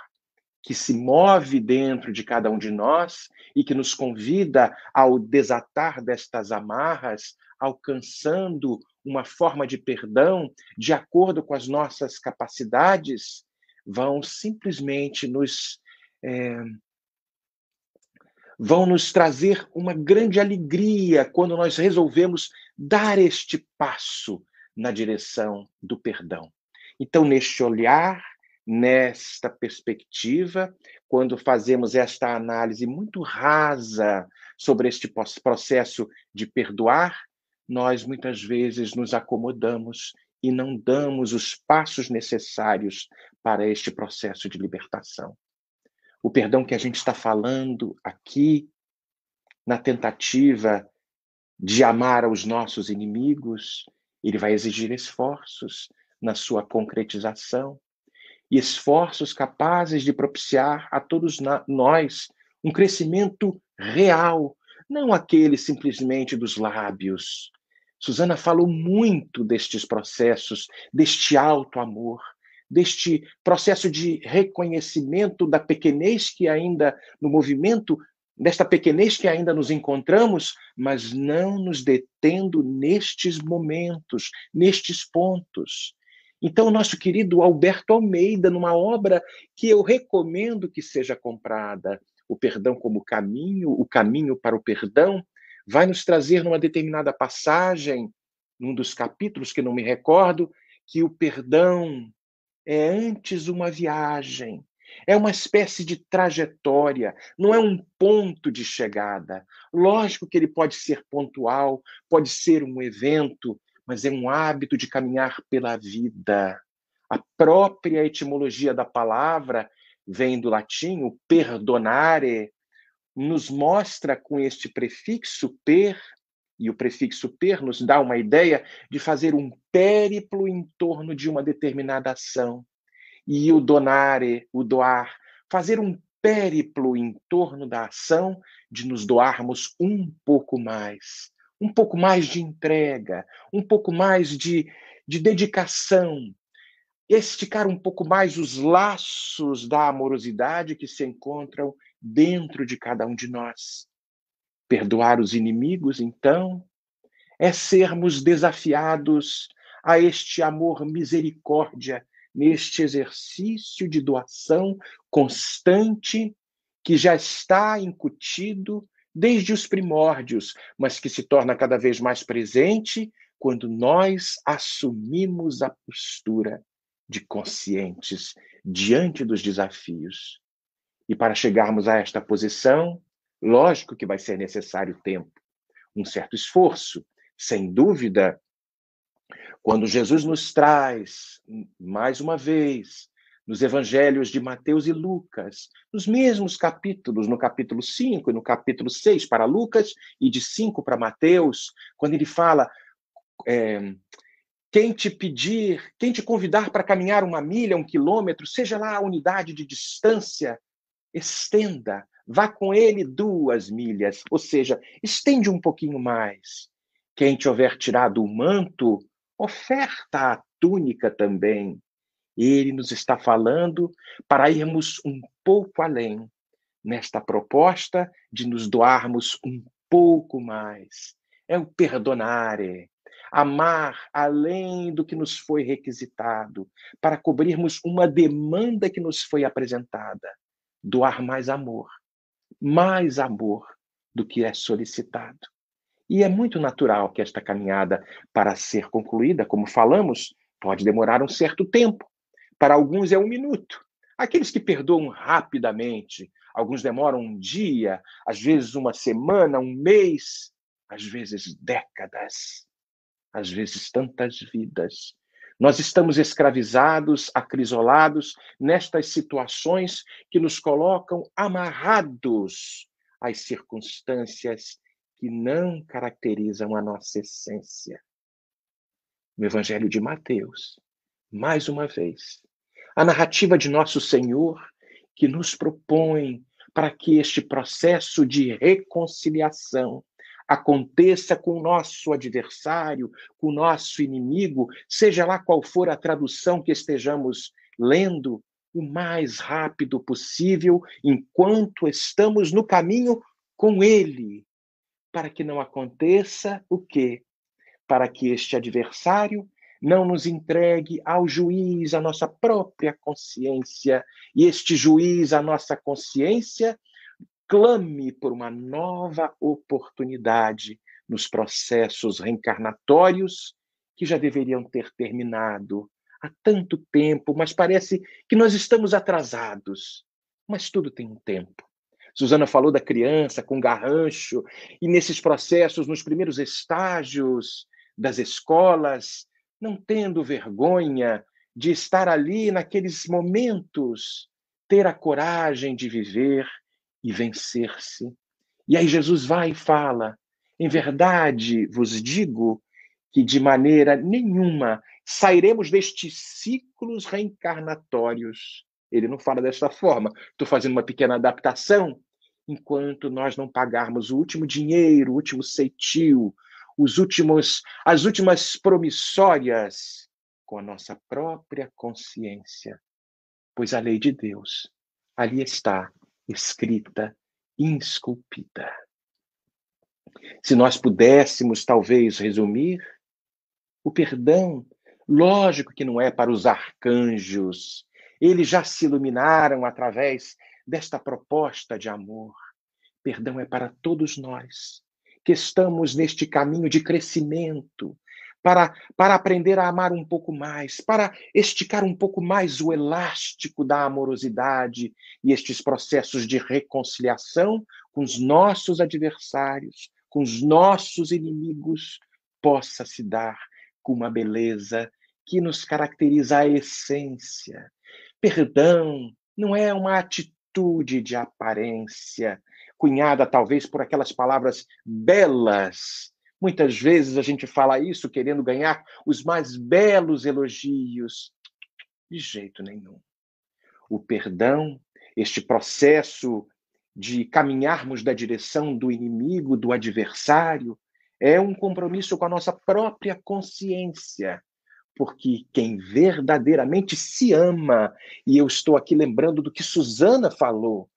que se move dentro de cada um de nós e que nos convida ao desatar destas amarras, alcançando uma forma de perdão de acordo com as nossas capacidades, vão simplesmente vão nos trazer uma grande alegria quando nós resolvemos dar este passo na direção do perdão. Então, neste olhar, nesta perspectiva, quando fazemos esta análise muito rasa sobre este processo de perdoar, nós muitas vezes nos acomodamos e não damos os passos necessários para este processo de libertação. O perdão que a gente está falando aqui, na tentativa de amar aos nossos inimigos, ele vai exigir esforços na sua concretização e esforços capazes de propiciar a todos nós um crescimento real, não aquele simplesmente dos lábios. Susana falou muito destes processos, deste alto amor, deste processo de reconhecimento da pequenez que ainda, no movimento, desta pequenez que ainda nos encontramos, mas não nos detendo nestes momentos, nestes pontos. Então, nosso querido Alberto Almeida, numa obra que eu recomendo que seja comprada, O Perdão como Caminho, o Caminho para o Perdão, vai nos trazer numa determinada passagem, num dos capítulos que não me recordo, que o perdão é antes uma viagem, é uma espécie de trajetória, não é um ponto de chegada. Lógico que ele pode ser pontual, pode ser um evento, mas é um hábito de caminhar pela vida. A própria etimologia da palavra vem do latim, o perdonare, nos mostra com este prefixo per, e o prefixo per nos dá uma ideia de fazer um périplo em torno de uma determinada ação. E o donare, o doar, fazer um périplo em torno da ação de nos doarmos um pouco mais de entrega, um pouco mais de dedicação, esticar um pouco mais os laços da amorosidade que se encontram dentro de cada um de nós. Perdoar os inimigos, então, é sermos desafiados a este amor misericórdia, neste exercício de doação constante que já está incutido desde os primórdios, mas que se torna cada vez mais presente quando nós assumimos a postura de conscientes diante dos desafios. E para chegarmos a esta posição, lógico que vai ser necessário tempo, um certo esforço, sem dúvida. Quando Jesus nos traz, mais uma vez, nos evangelhos de Mateus e Lucas, nos mesmos capítulos, no capítulo 5 e no capítulo 6 para Lucas e de 5 para Mateus, quando ele fala, quem te convidar para caminhar 1 milha, 1 quilômetro, seja lá a unidade de distância, estenda, vá com ele 2 milhas, ou seja, estende um pouquinho mais. Quem te houver tirado o manto, oferta a túnica também. Ele nos está falando para irmos um pouco além, nesta proposta de nos doarmos um pouco mais. É o perdonare, amar além do que nos foi requisitado, para cobrirmos uma demanda que nos foi apresentada. Doar mais amor do que é solicitado. E é muito natural que esta caminhada, para ser concluída, como falamos, pode demorar um certo tempo. Para alguns é 1 minuto, Aqueles que perdoam rapidamente, alguns demoram um dia, às vezes uma semana, um mês, às vezes décadas, às vezes tantas vidas. Nós estamos escravizados, acrisolados nestas situações que nos colocam amarrados às circunstâncias que não caracterizam a nossa essência. No Evangelho de Mateus, mais uma vez, a narrativa de nosso Senhor que nos propõe para que este processo de reconciliação aconteça com o nosso adversário, com o nosso inimigo, seja lá qual for a tradução que estejamos lendo, o mais rápido possível, enquanto estamos no caminho com ele, para que não aconteça o quê? Para que este adversário não nos entregue ao juiz, à nossa própria consciência, e este juiz, a nossa consciência, clame por uma nova oportunidade nos processos reencarnatórios que já deveriam ter terminado há tanto tempo, mas parece que nós estamos atrasados. Mas tudo tem um tempo. Suzana falou da criança com garrancho, e nesses processos, nos primeiros estágios das escolas, não tendo vergonha de estar ali naqueles momentos, ter a coragem de viver e vencer-se. E aí Jesus vai e fala: em verdade vos digo que de maneira nenhuma sairemos destes ciclos reencarnatórios. Ele não fala dessa forma. Estou fazendo uma pequena adaptação. Enquanto nós não pagarmos o último dinheiro, o último ceitil, as últimas promissórias com a nossa própria consciência. Pois a lei de Deus ali está, escrita, esculpida. Se nós pudéssemos, talvez, resumir, o perdão, lógico que não é para os arcanjos. Eles já se iluminaram através desta proposta de amor. Perdão é para todos nós, que estamos neste caminho de crescimento, para aprender a amar um pouco mais, para esticar um pouco mais o elástico da amorosidade e estes processos de reconciliação com os nossos adversários, com os nossos inimigos, possa se dar com uma beleza que nos caracteriza a essência. Perdão não é uma atitude de aparência, cunhada talvez por aquelas palavras belas. Muitas vezes a gente fala isso querendo ganhar os mais belos elogios. De jeito nenhum. O perdão, este processo de caminharmos da direção do inimigo, do adversário, é um compromisso com a nossa própria consciência. Porque quem verdadeiramente se ama, e eu estou aqui lembrando do que Suzana falou,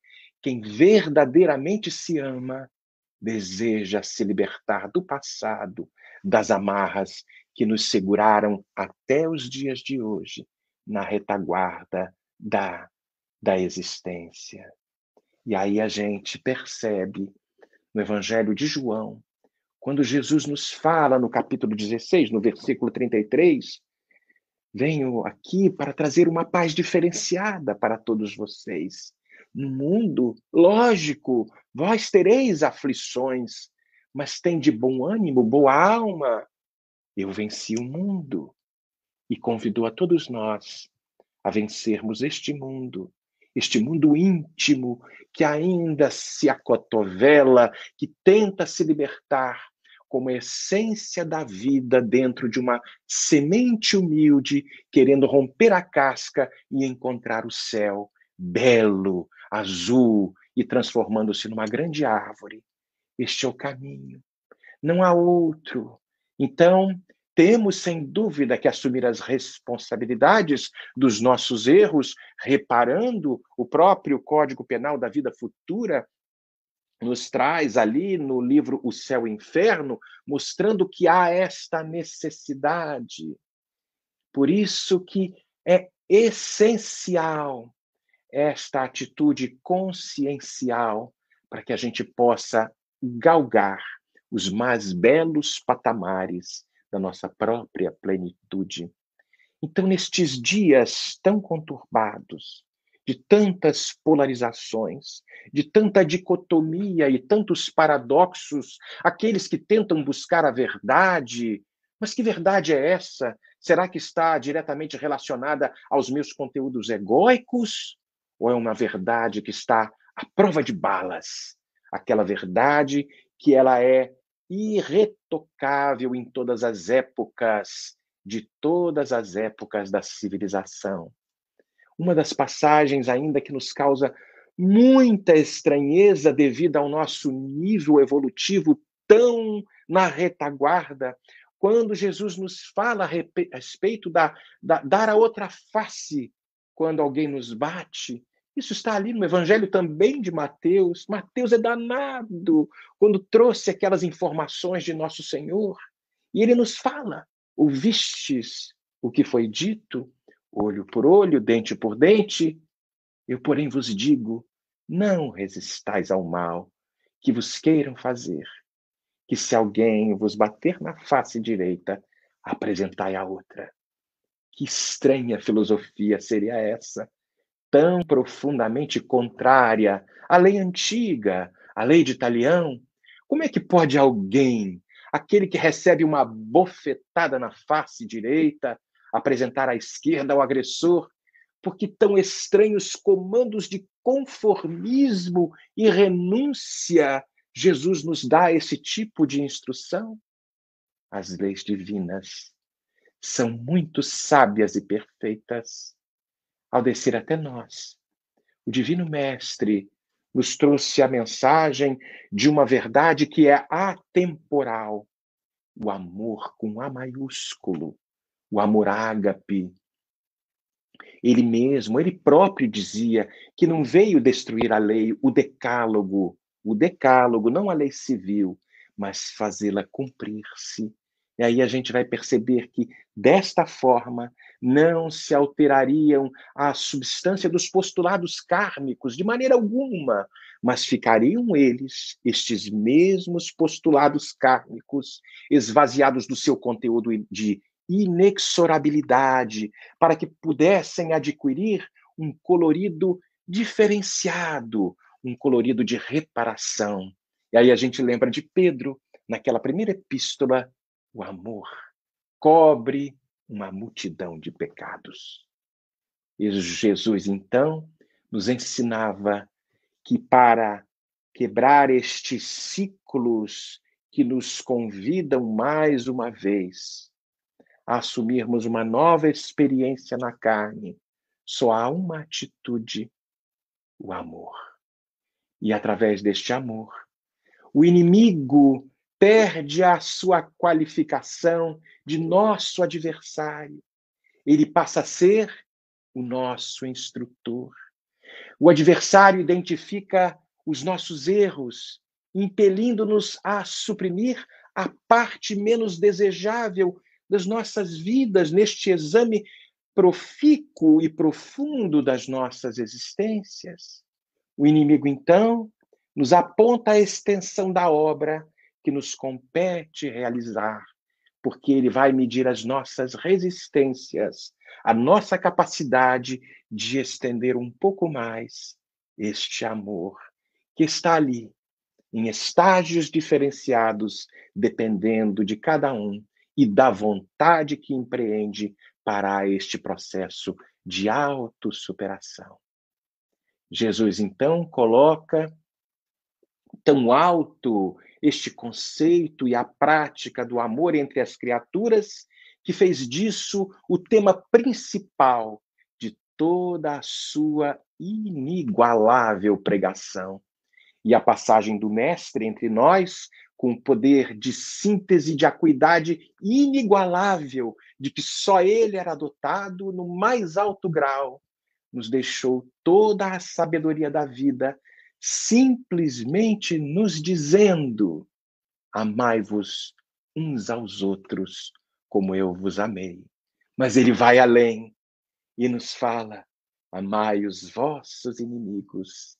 quem verdadeiramente se ama, deseja se libertar do passado, das amarras que nos seguraram até os dias de hoje, na retaguarda da existência. E aí a gente percebe no Evangelho de João, quando Jesus nos fala no capítulo 16, no versículo 33, venho aqui para trazer uma paz diferenciada para todos vocês. No mundo, lógico, vós tereis aflições, mas tende bom ânimo, boa alma. Eu venci o mundo. E convidou a todos nós a vencermos este mundo íntimo que ainda se acotovela, que tenta se libertar como essência da vida dentro de uma semente humilde, querendo romper a casca e encontrar o céu belo, azul e transformando-se numa grande árvore. Este é o caminho. Não há outro. Então, temos, sem dúvida, que assumir as responsabilidades dos nossos erros, reparando o próprio Código Penal da Vida Futura, nos traz ali no livro O Céu e o Inferno, mostrando que há esta necessidade. Por isso que é essencial esta atitude consciencial para que a gente possa galgar os mais belos patamares da nossa própria plenitude. Então, nestes dias tão conturbados, de tantas polarizações, de tanta dicotomia e tantos paradoxos, aqueles que tentam buscar a verdade. Mas que verdade é essa? Será que está diretamente relacionada aos meus conteúdos egóicos? Ou é uma verdade que está à prova de balas? Aquela verdade que ela é irretocável em todas as épocas, de todas as épocas da civilização. Uma das passagens ainda que nos causa muita estranheza devido ao nosso nível evolutivo tão na retaguarda, quando Jesus nos fala a respeito da dar a outra face quando alguém nos bate. Isso está ali no Evangelho também de Mateus. Mateus é danado quando trouxe aquelas informações de nosso Senhor. E ele nos fala: ouvistes o que foi dito? Olho por olho, dente por dente. Eu, porém, vos digo: não resistais ao mal que vos queiram fazer, que se alguém vos bater na face direita, apresentai a outra. Que estranha filosofia seria essa, tão profundamente contrária à lei antiga, à lei de Talião? Como é que pode alguém, aquele que recebe uma bofetada na face direita, apresentar à esquerda ao agressor? Porque tão estranhos comandos de conformismo e renúncia Jesus nos dá esse tipo de instrução? As leis divinas são muito sábias e perfeitas. Ao descer até nós, o Divino Mestre nos trouxe a mensagem de uma verdade que é atemporal, o amor com A maiúsculo, o amor ágape. Ele mesmo, ele próprio dizia que não veio destruir a lei, o decálogo, não a lei civil, mas fazê-la cumprir-se. E aí a gente vai perceber que, desta forma, não se alterariam a substância dos postulados kármicos de maneira alguma, mas ficariam eles, estes mesmos postulados kármicos, esvaziados do seu conteúdo de inexorabilidade, para que pudessem adquirir um colorido diferenciado, um colorido de reparação. E aí a gente lembra de Pedro, naquela primeira epístola: o amor cobre uma multidão de pecados. E Jesus, então, nos ensinava que para quebrar estes ciclos que nos convidam mais uma vez a assumirmos uma nova experiência na carne, só há uma atitude: o amor. E através deste amor, o inimigo perde a sua qualificação de nosso adversário. Ele passa a ser o nosso instrutor. O adversário identifica os nossos erros, impelindo-nos a suprimir a parte menos desejável das nossas vidas neste exame profícuo e profundo das nossas existências. O inimigo, então, nos aponta a extensão da obra que nos compete realizar, porque ele vai medir as nossas resistências, a nossa capacidade de estender um pouco mais este amor que está ali, em estágios diferenciados, dependendo de cada um e da vontade que empreende para este processo de autossuperação. Jesus, então, coloca tão alto este conceito e a prática do amor entre as criaturas, que fez disso o tema principal de toda a sua inigualável pregação. E a passagem do Mestre entre nós, com o poder de síntese de acuidade inigualável, de que só ele era dotado no mais alto grau, nos deixou toda a sabedoria da vida, simplesmente nos dizendo: amai-vos uns aos outros como eu vos amei. Mas ele vai além e nos fala: amai os vossos inimigos,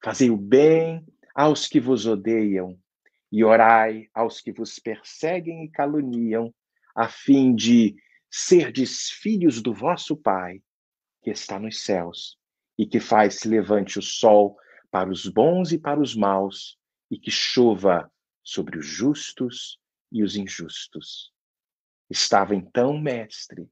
fazei o bem aos que vos odeiam e orai aos que vos perseguem e caluniam, a fim de serdes filhos do vosso Pai, que está nos céus, e que faz se levante o sol para os bons e para os maus, e que chova sobre os justos e os injustos. Estava então, Mestre,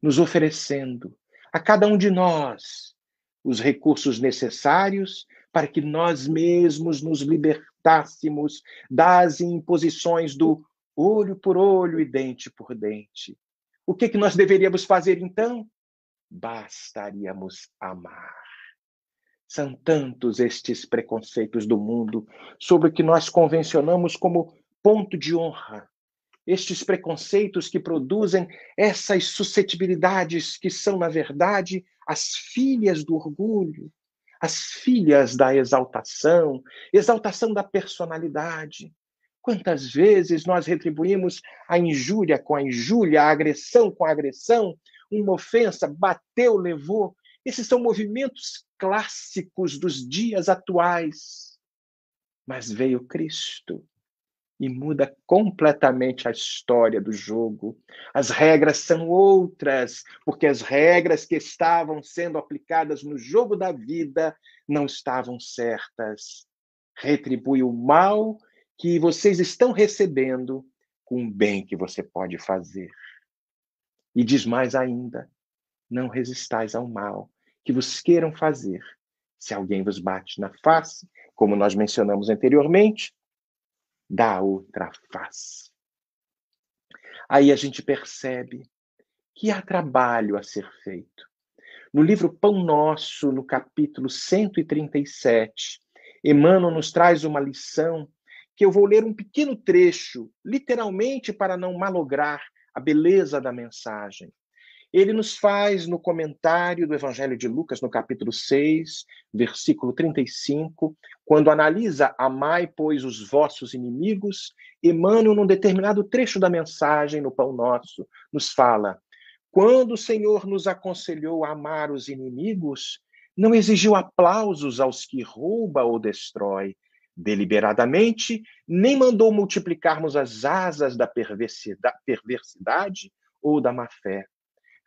nos oferecendo a cada um de nós os recursos necessários para que nós mesmos nos libertássemos das imposições do olho por olho e dente por dente. O que nós deveríamos fazer então? Bastaríamos amar. São tantos estes preconceitos do mundo sobre o que nós convencionamos como ponto de honra. Estes preconceitos que produzem essas suscetibilidades que são, na verdade, as filhas do orgulho, as filhas da exaltação, exaltação da personalidade. Quantas vezes nós retribuímos a injúria com a injúria, a agressão com a agressão, uma ofensa, bateu, levou. Esses são movimentos clássicos dos dias atuais. Mas veio Cristo e muda completamente a história do jogo. As regras são outras, porque as regras que estavam sendo aplicadas no jogo da vida não estavam certas. Retribui o mal que vocês estão recebendo com o bem que você pode fazer. E diz mais ainda, não resistais ao mal que vos queiram fazer. Se alguém vos bate na face, como nós mencionamos anteriormente, dá outra face. Aí a gente percebe que há trabalho a ser feito. No livro Pão Nosso, no capítulo 137, Emmanuel nos traz uma lição que eu vou ler um pequeno trecho, literalmente para não malograr a beleza da mensagem. Ele nos faz, no comentário do Evangelho de Lucas, no capítulo 6, versículo 35, quando analisa amai, pois, os vossos inimigos, Emmanuel, num determinado trecho da mensagem, no Pão Nosso, nos fala: quando o Senhor nos aconselhou a amar os inimigos, não exigiu aplausos aos que rouba ou destrói, deliberadamente, nem mandou multiplicarmos as asas da perversidade ou da má-fé.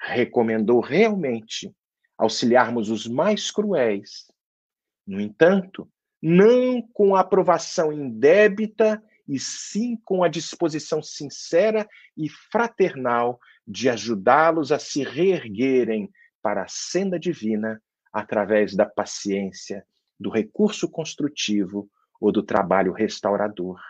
Recomendou realmente auxiliarmos os mais cruéis. No entanto, não com a aprovação indébita, e sim com a disposição sincera e fraternal de ajudá-los a se reerguerem para a senda divina através da paciência, do recurso construtivo ou do trabalho restaurador.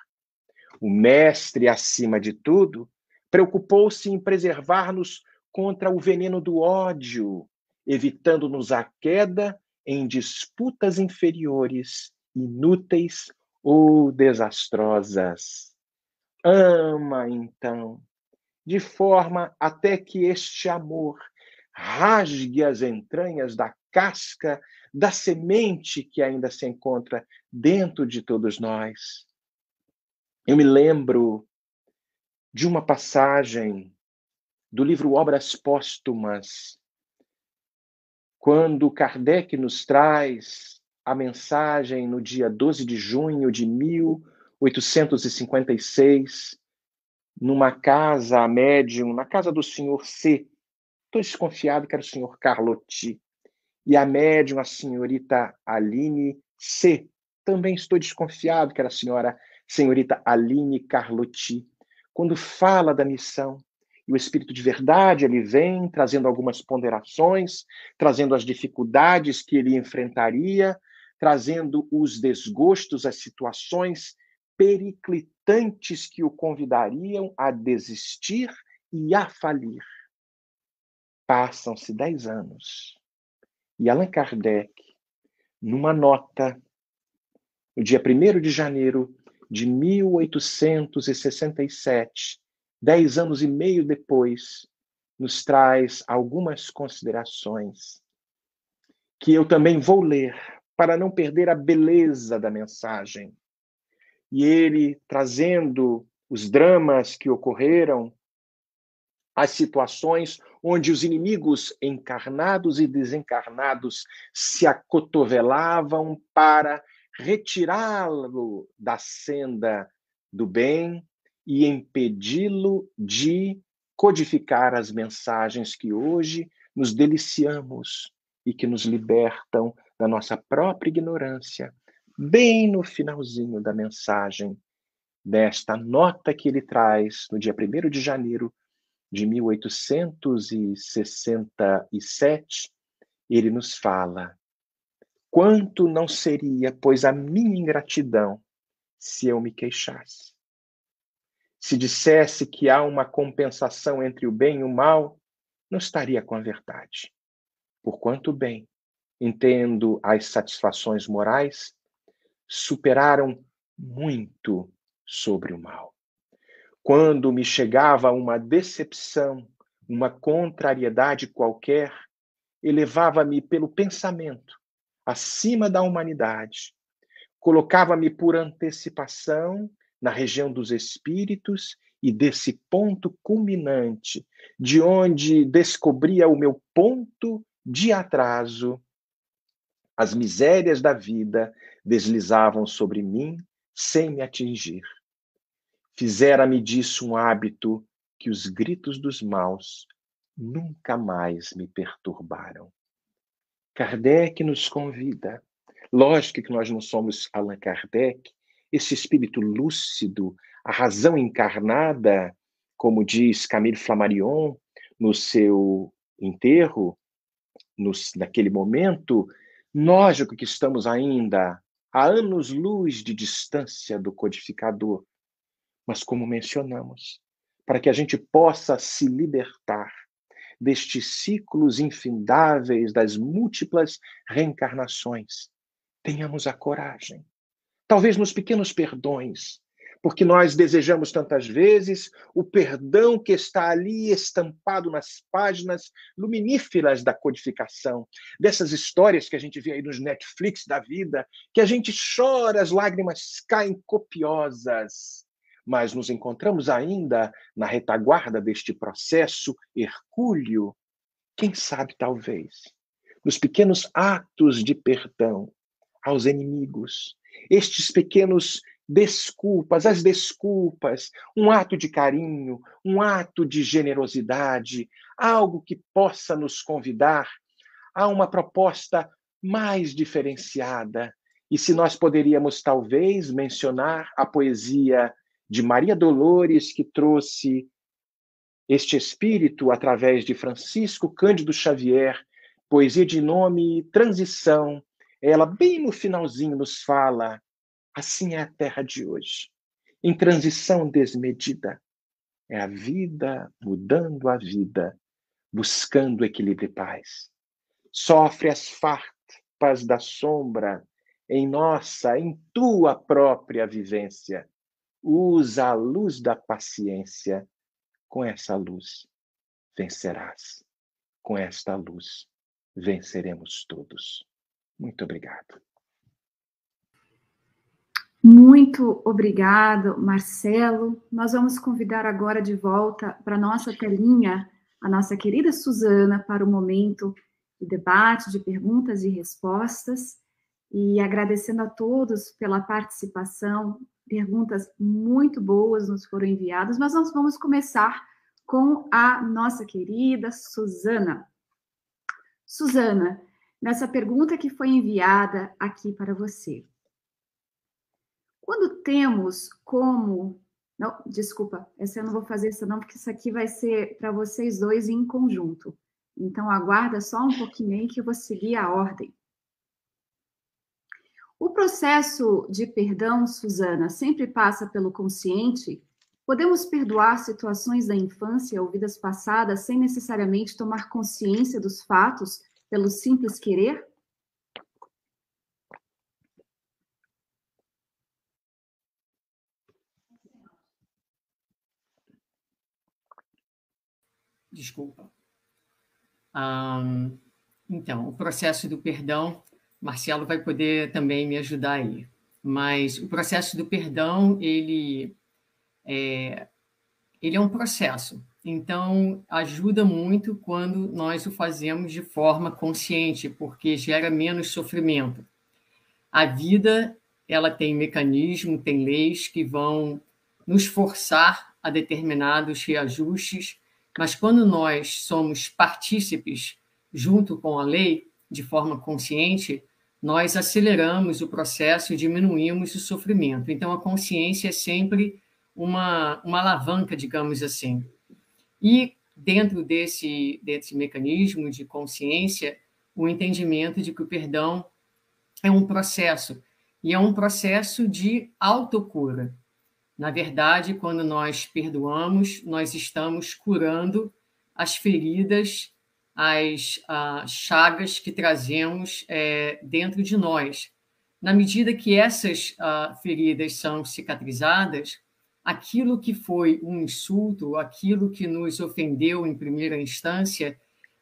O Mestre, acima de tudo, preocupou-se em preservar-nos contra o veneno do ódio, evitando-nos a queda em disputas inferiores, inúteis ou desastrosas. Ama, então, de forma até que este amor rasgue as entranhas da casca da semente que ainda se encontra dentro de todos nós. Eu me lembro de uma passagem do livro Obras Póstumas, quando Kardec nos traz a mensagem no dia 12 de junho de 1856, numa casa, a médium, na casa do senhor C. Estou desconfiado que era o senhor Carlotti. E a médium, a senhorita Aline C. Também estou desconfiado que era a senhorita Aline Carlotti. Quando fala da missão, e o Espírito de Verdade, ele vem trazendo algumas ponderações, trazendo as dificuldades que ele enfrentaria, trazendo os desgostos, as situações periclitantes que o convidariam a desistir e a falir. Passam-se 10 anos. E Allan Kardec, numa nota, no dia 1º de janeiro de 1867, 10 anos e meio depois, nos traz algumas considerações que eu também vou ler para não perder a beleza da mensagem. E ele, trazendo os dramas que ocorreram, as situações onde os inimigos encarnados e desencarnados se acotovelavam para retirá-lo da senda do bem e impedi-lo de codificar as mensagens que hoje nos deliciamos e que nos libertam da nossa própria ignorância, bem no finalzinho da mensagem, desta nota que ele traz no dia 1º de janeiro de 1867, ele nos fala: quanto não seria, pois, a minha ingratidão se eu me queixasse? Se dissesse que há uma compensação entre o bem e o mal, não estaria com a verdade. Porquanto o bem, entendo as satisfações morais, superaram muito sobre o mal. Quando me chegava uma decepção, uma contrariedade qualquer, elevava-me pelo pensamento acima da humanidade, colocava-me por antecipação na região dos espíritos e desse ponto culminante, de onde descobria o meu ponto de atraso, as misérias da vida deslizavam sobre mim sem me atingir. Fizera-me disso um hábito que os gritos dos maus nunca mais me perturbaram. Kardec nos convida. Lógico que nós não somos Allan Kardec, esse espírito lúcido, a razão encarnada, como diz Camille Flammarion no seu enterro, naquele momento, lógico que estamos ainda a anos-luz de distância do codificador, mas como mencionamos, para que a gente possa se libertar destes ciclos infindáveis das múltiplas reencarnações, tenhamos a coragem, talvez nos pequenos perdões, porque nós desejamos tantas vezes o perdão que está ali estampado nas páginas luminíferas da codificação, dessas histórias que a gente vê aí nos Netflix da vida, que a gente chora, as lágrimas caem copiosas, mas nos encontramos ainda na retaguarda deste processo hercúleo, quem sabe talvez, nos pequenos atos de perdão aos inimigos, estes pequenos desculpas, as desculpas, um ato de carinho, um ato de generosidade, algo que possa nos convidar a uma proposta mais diferenciada. E se nós poderíamos, talvez, mencionar a poesia de Maria Dolores, que trouxe este espírito através de Francisco Cândido Xavier, poesia de nome Transição. Ela, bem no finalzinho, nos fala: assim é a terra de hoje, em transição desmedida. É a vida mudando a vida, buscando equilíbrio e paz. Sofre as farpas da sombra em tua própria vivência. Usa a luz da paciência. Com essa luz vencerás. Com esta luz venceremos todos. Muito obrigado. Muito obrigado, Marcelo. Nós vamos convidar agora de volta para a nossa telinha a nossa querida Suzana para o momento de debate, de perguntas e respostas. E agradecendo a todos pela participação, perguntas muito boas nos foram enviadas, mas nós vamos começar com a nossa querida Suzana. Suzana, nessa pergunta que foi enviada aqui para você. Quando temos como... Não, desculpa, essa eu não vou fazer isso não, porque isso aqui vai ser para vocês dois em conjunto. Então, aguarda só um pouquinho aí que eu vou seguir a ordem. O processo de perdão, Suzana, sempre passa pelo consciente? Podemos perdoar situações da infância ou vidas passadas sem necessariamente tomar consciência dos fatos pelo simples querer? Desculpa. Então, o processo do perdão, Marcelo vai poder também me ajudar aí. Mas o processo do perdão, ele é um processo. Então, ajuda muito quando nós o fazemos de forma consciente, porque gera menos sofrimento. A vida, ela tem mecanismo, tem leis que vão nos forçar a determinados reajustes, mas quando nós somos partícipes junto com a lei, de forma consciente, nós aceleramos o processo e diminuímos o sofrimento. Então, a consciência é sempre uma alavanca, digamos assim. E, dentro desse mecanismo de consciência, o entendimento de que o perdão é um processo, e é um processo de autocura. Na verdade, quando nós perdoamos, nós estamos curando as feridas, as chagas que trazemos dentro de nós. Na medida que essas feridas são cicatrizadas, aquilo que foi um insulto, aquilo que nos ofendeu em primeira instância,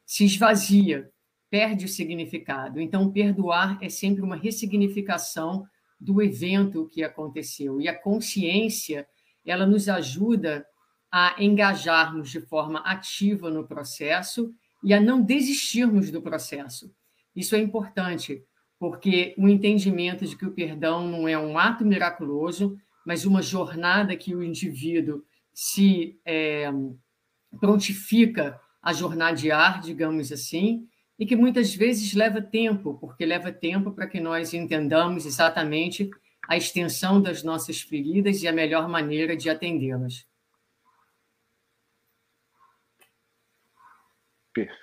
se esvazia, perde o significado. Então, perdoar é sempre uma ressignificação do evento que aconteceu. E a consciência, ela nos ajuda a engajarmos de forma ativa no processo e a não desistirmos do processo. Isso é importante, porque o entendimento de que o perdão não é um ato miraculoso, mas uma jornada que o indivíduo se prontifica a jornadear, digamos assim, e que muitas vezes leva tempo, porque leva tempo para que nós entendamos exatamente a extensão das nossas feridas e a melhor maneira de atendê-las.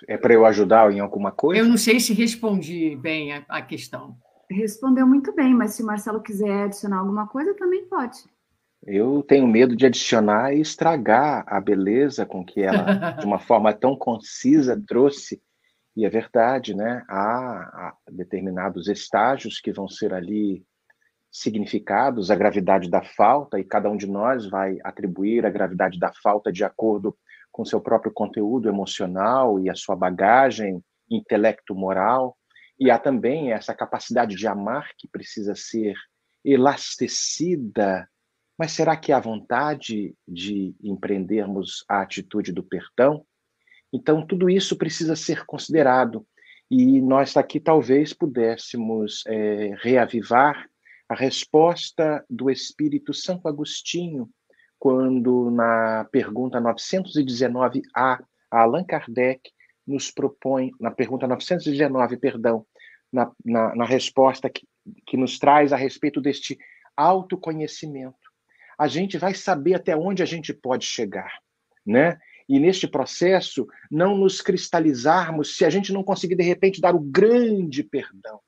É para eu ajudar em alguma coisa? Eu não sei se respondi bem a questão. Respondeu muito bem, mas se o Marcelo quiser adicionar alguma coisa, também pode. Eu tenho medo de adicionar e estragar a beleza com que ela, de uma forma tão concisa, trouxe. E é verdade, né? Há determinados estágios que vão ser ali significados, a gravidade da falta, e cada um de nós vai atribuir a gravidade da falta de acordo com seu próprio conteúdo emocional e a sua bagagem intelecto-moral. E há também essa capacidade de amar que precisa ser elastecida. Mas será que há vontade de empreendermos a atitude do perdão? Então, tudo isso precisa ser considerado. E nós aqui talvez pudéssemos reavivar a resposta do Espírito Santo Agostinho, quando na pergunta 919A, Allan Kardec nos propõe, na pergunta 919, perdão, na resposta que nos traz a respeito deste autoconhecimento. A gente vai saber até onde a gente pode chegar, né? E neste processo, não nos cristalizarmos se a gente não conseguir, de repente, dar o grande perdão.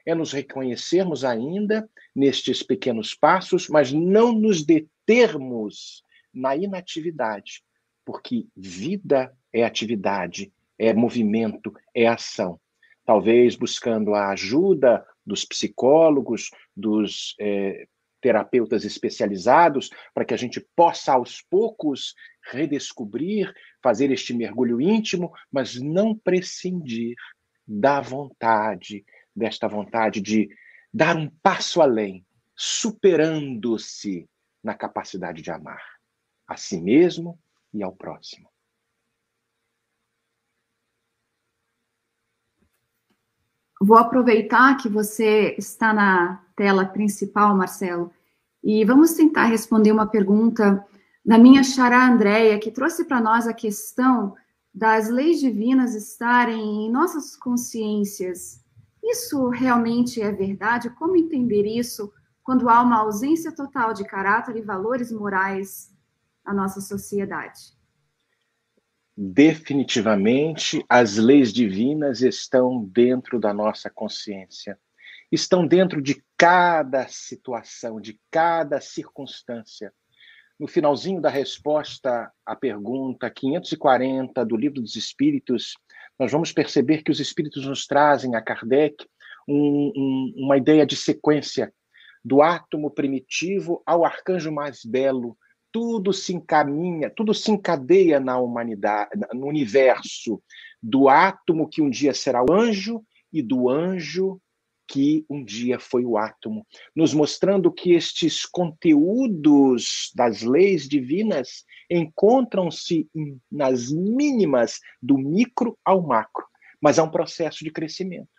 É nos reconhecermos ainda nestes pequenos passos, mas não nos determos na inatividade, porque vida é atividade, é movimento, é ação. Talvez buscando a ajuda dos psicólogos, dos terapeutas especializados, para que a gente possa, aos poucos, redescobrir, fazer este mergulho íntimo, mas não prescindir da vontade, desta vontade de dar um passo além, superando-se na capacidade de amar a si mesmo e ao próximo. Vou aproveitar que você está na tela principal, Marcelo, e vamos tentar responder uma pergunta da minha xará Andréia, que trouxe para nós a questão das leis divinas estarem em nossas consciências. Isso realmente é verdade? Como entender isso quando há uma ausência total de caráter e valores morais na nossa sociedade? Definitivamente, as leis divinas estão dentro da nossa consciência. Estão dentro de cada situação, de cada circunstância. No finalzinho da resposta à pergunta 540 do Livro dos Espíritos, nós vamos perceber que os Espíritos nos trazem a Kardec uma ideia de sequência, do átomo primitivo ao arcanjo mais belo. Tudo se encaminha, tudo se encadeia na humanidade, no universo, do átomo que um dia será o anjo e do anjo que um dia foi o átomo, nos mostrando que estes conteúdos das leis divinas encontram-se nas mínimas, do micro ao macro, mas há um processo de crescimento,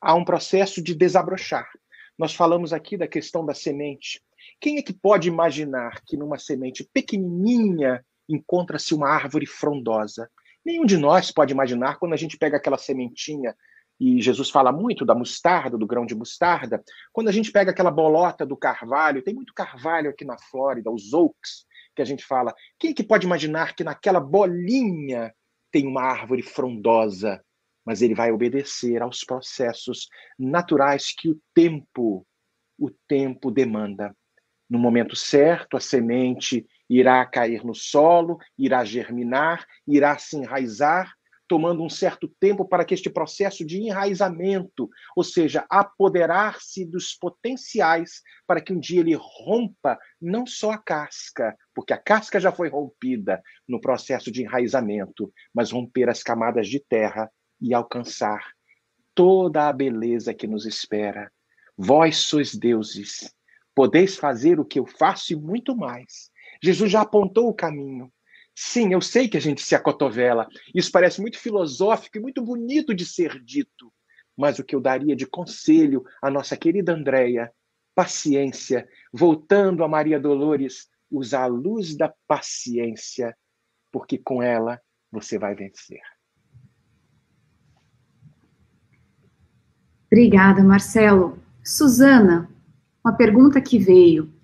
há um processo de desabrochar. Nós falamos aqui da questão da semente. Quem é que pode imaginar que numa semente pequenininha encontra-se uma árvore frondosa? Nenhum de nós pode imaginar quando a gente pega aquela sementinha e Jesus fala muito da mostarda, do grão de mostarda. Quando a gente pega aquela bolota do carvalho, tem muito carvalho aqui na Flórida, os oaks, que a gente fala, quem que pode imaginar que naquela bolinha tem uma árvore frondosa? Mas ele vai obedecer aos processos naturais que o tempo demanda. No momento certo, a semente irá cair no solo, irá germinar, irá se enraizar, tomando um certo tempo para que este processo de enraizamento, ou seja, apoderar-se dos potenciais, para que um dia ele rompa não só a casca, porque a casca já foi rompida no processo de enraizamento, mas romper as camadas de terra e alcançar toda a beleza que nos espera. Vós sois deuses, podeis fazer o que eu faço e muito mais. Jesus já apontou o caminho. Sim, eu sei que a gente se acotovela. Isso parece muito filosófico e muito bonito de ser dito. Mas o que eu daria de conselho à nossa querida Andréia, paciência. Voltando a Maria Dolores, usa a luz da paciência, porque com ela você vai vencer. Obrigada, Marcelo. Suzana, uma pergunta que veio.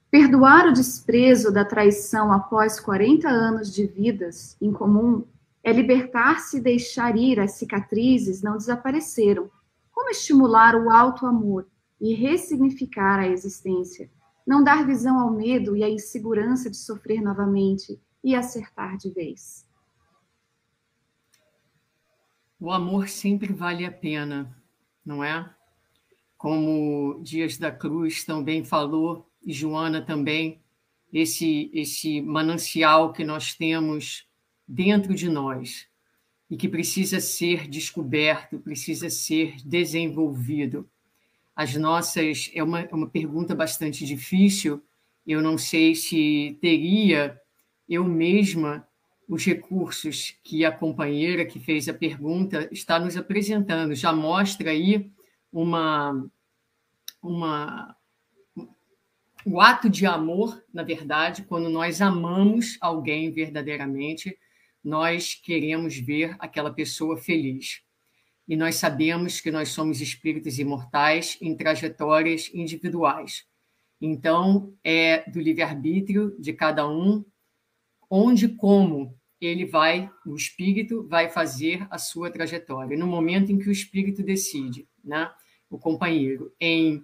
Perdoar o desprezo da traição após 40 anos de vidas em comum é libertar-se e deixar ir as cicatrizes não desapareceram. Como estimular o alto amor e ressignificar a existência? Não dar visão ao medo e à insegurança de sofrer novamente e acertar de vez. O amor sempre vale a pena, não é? Como Dias da Cruz também falou, e Joana também, esse manancial que nós temos dentro de nós e que precisa ser descoberto, precisa ser desenvolvido. É uma pergunta bastante difícil, eu não sei se teria eu mesma os recursos que a companheira que fez a pergunta está nos apresentando, já mostra aí o ato de amor, na verdade, quando nós amamos alguém verdadeiramente, nós queremos ver aquela pessoa feliz. E nós sabemos que nós somos espíritos imortais em trajetórias individuais. Então, é do livre-arbítrio de cada um, onde e como o espírito vai fazer a sua trajetória. No momento em que o espírito decide, né, o companheiro, em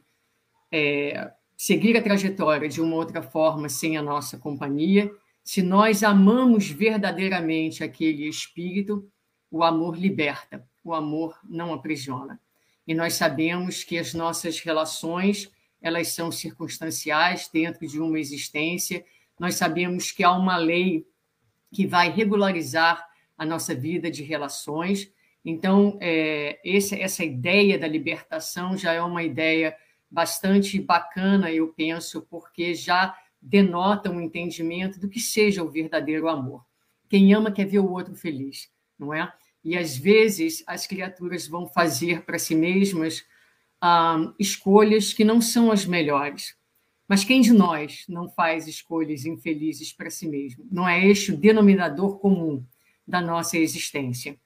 seguir a trajetória de uma outra forma sem a nossa companhia, se nós amamos verdadeiramente aquele espírito, o amor liberta, o amor não aprisiona. E nós sabemos que as nossas relações, elas são circunstanciais dentro de uma existência. Nós sabemos que há uma lei que vai regularizar a nossa vida de relações. Então, essa ideia da libertação já é uma ideia bastante bacana, eu penso, porque já denota um entendimento do que seja o verdadeiro amor. Quem ama quer ver o outro feliz, não é? E, às vezes, as criaturas vão fazer para si mesmas escolhas que não são as melhores. Mas quem de nós não faz escolhas infelizes para si mesmo? Não é este o denominador comum da nossa existência.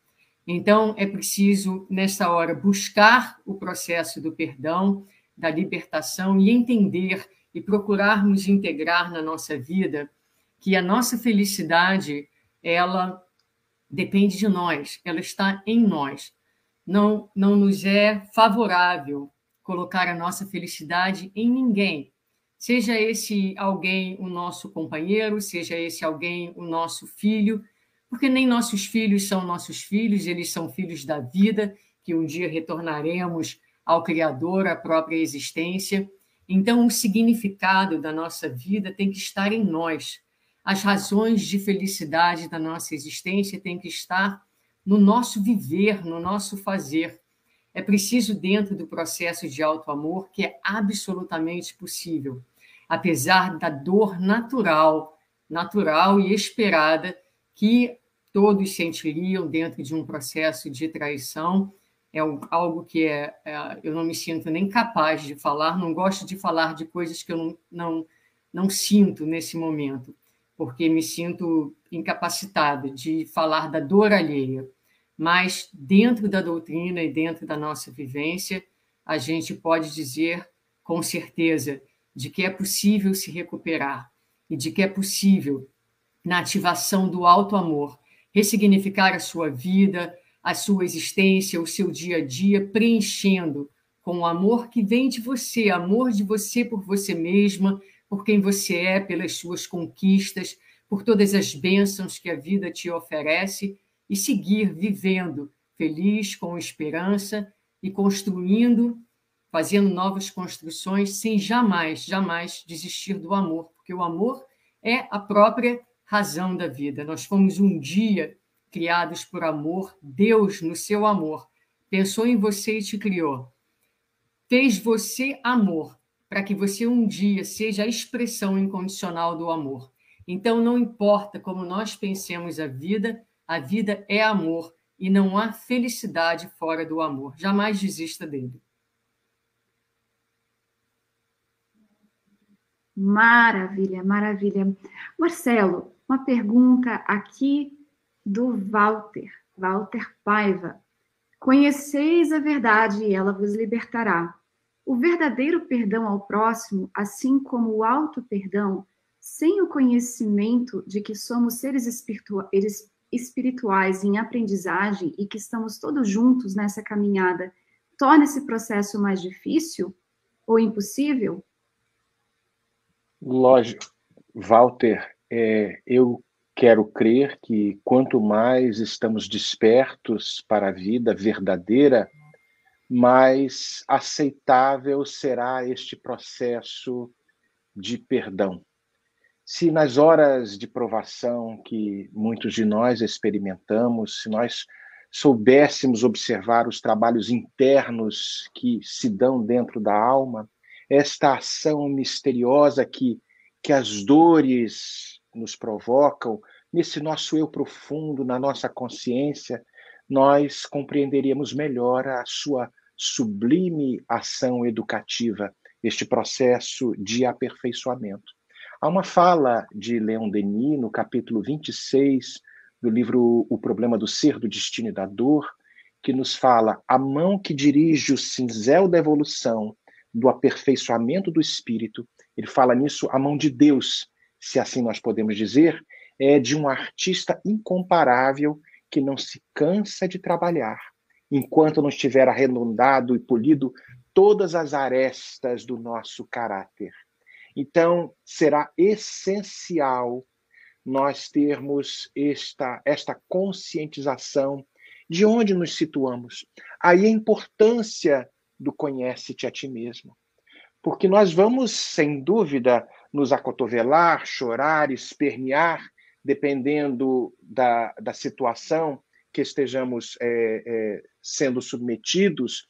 Então, é preciso, nessa hora, buscar o processo do perdão, da libertação e entender e procurarmos integrar na nossa vida que a nossa felicidade, ela depende de nós, ela está em nós. Não nos é favorável colocar a nossa felicidade em ninguém. Seja esse alguém o nosso companheiro, seja esse alguém o nosso filho, porque nem nossos filhos são nossos filhos, eles são filhos da vida, que um dia retornaremos ao Criador, à própria existência. Então, o significado da nossa vida tem que estar em nós. As razões de felicidade da nossa existência têm que estar no nosso viver, no nosso fazer. É preciso, dentro do processo de auto-amor, que é absolutamente possível, apesar da dor natural e esperada que todos sentiriam dentro de um processo de traição. É algo que eu não me sinto nem capaz de falar, não gosto de falar de coisas que eu não sinto nesse momento, porque me sinto incapacitada de falar da dor alheia. mas dentro da doutrina e dentro da nossa vivência, a gente pode dizer com certeza de que é possível se recuperar e de que é possível, na ativação do alto amor, ressignificar a sua vida, a sua existência, o seu dia a dia, preenchendo com o amor que vem de você, amor de você por você mesma, por quem você é, pelas suas conquistas, por todas as bênçãos que a vida te oferece, e seguir vivendo feliz, com esperança e construindo, fazendo novas construções, sem jamais, jamais desistir do amor, porque o amor é a própria razão da vida. Nós fomos um dia criados por amor, Deus, no seu amor, pensou em você e te criou. Fez você amor, para que você um dia seja a expressão incondicional do amor. Então, não importa como nós pensemos a vida é amor e não há felicidade fora do amor. Jamais desista dele. Maravilha, maravilha. Marcelo, uma pergunta aqui do Walter Paiva. Conheceis a verdade e ela vos libertará. O verdadeiro perdão ao próximo, assim como o auto-perdão, sem o conhecimento de que somos seres espirituais em aprendizagem e que estamos todos juntos nessa caminhada, torna esse processo mais difícil ou impossível? Lógico, Walter, eu quero crer que quanto mais estamos despertos para a vida verdadeira, mais aceitável será este processo de perdão. Se nas horas de provação que muitos de nós experimentamos, se nós soubéssemos observar os trabalhos internos que se dão dentro da alma, esta ação misteriosa que as dores nos provocam, nesse nosso eu profundo, na nossa consciência, nós compreenderíamos melhor a sua sublime ação educativa, este processo de aperfeiçoamento. Há uma fala de Leon Denis, no capítulo 26 do livro O Problema do Ser, do Destino e da Dor, que nos fala: a mão que dirige o cinzel da evolução, do aperfeiçoamento do espírito, ele fala nisso, a mão de Deus, se assim nós podemos dizer, é de um artista incomparável que não se cansa de trabalhar, enquanto não estiver arredondado e polido todas as arestas do nosso caráter. Então, será essencial nós termos esta conscientização de onde nos situamos. Aí a importância do conhece-te a ti mesmo. Porque nós vamos, sem dúvida, nos acotovelar, chorar, espernear, dependendo da situação que estejamos sendo submetidos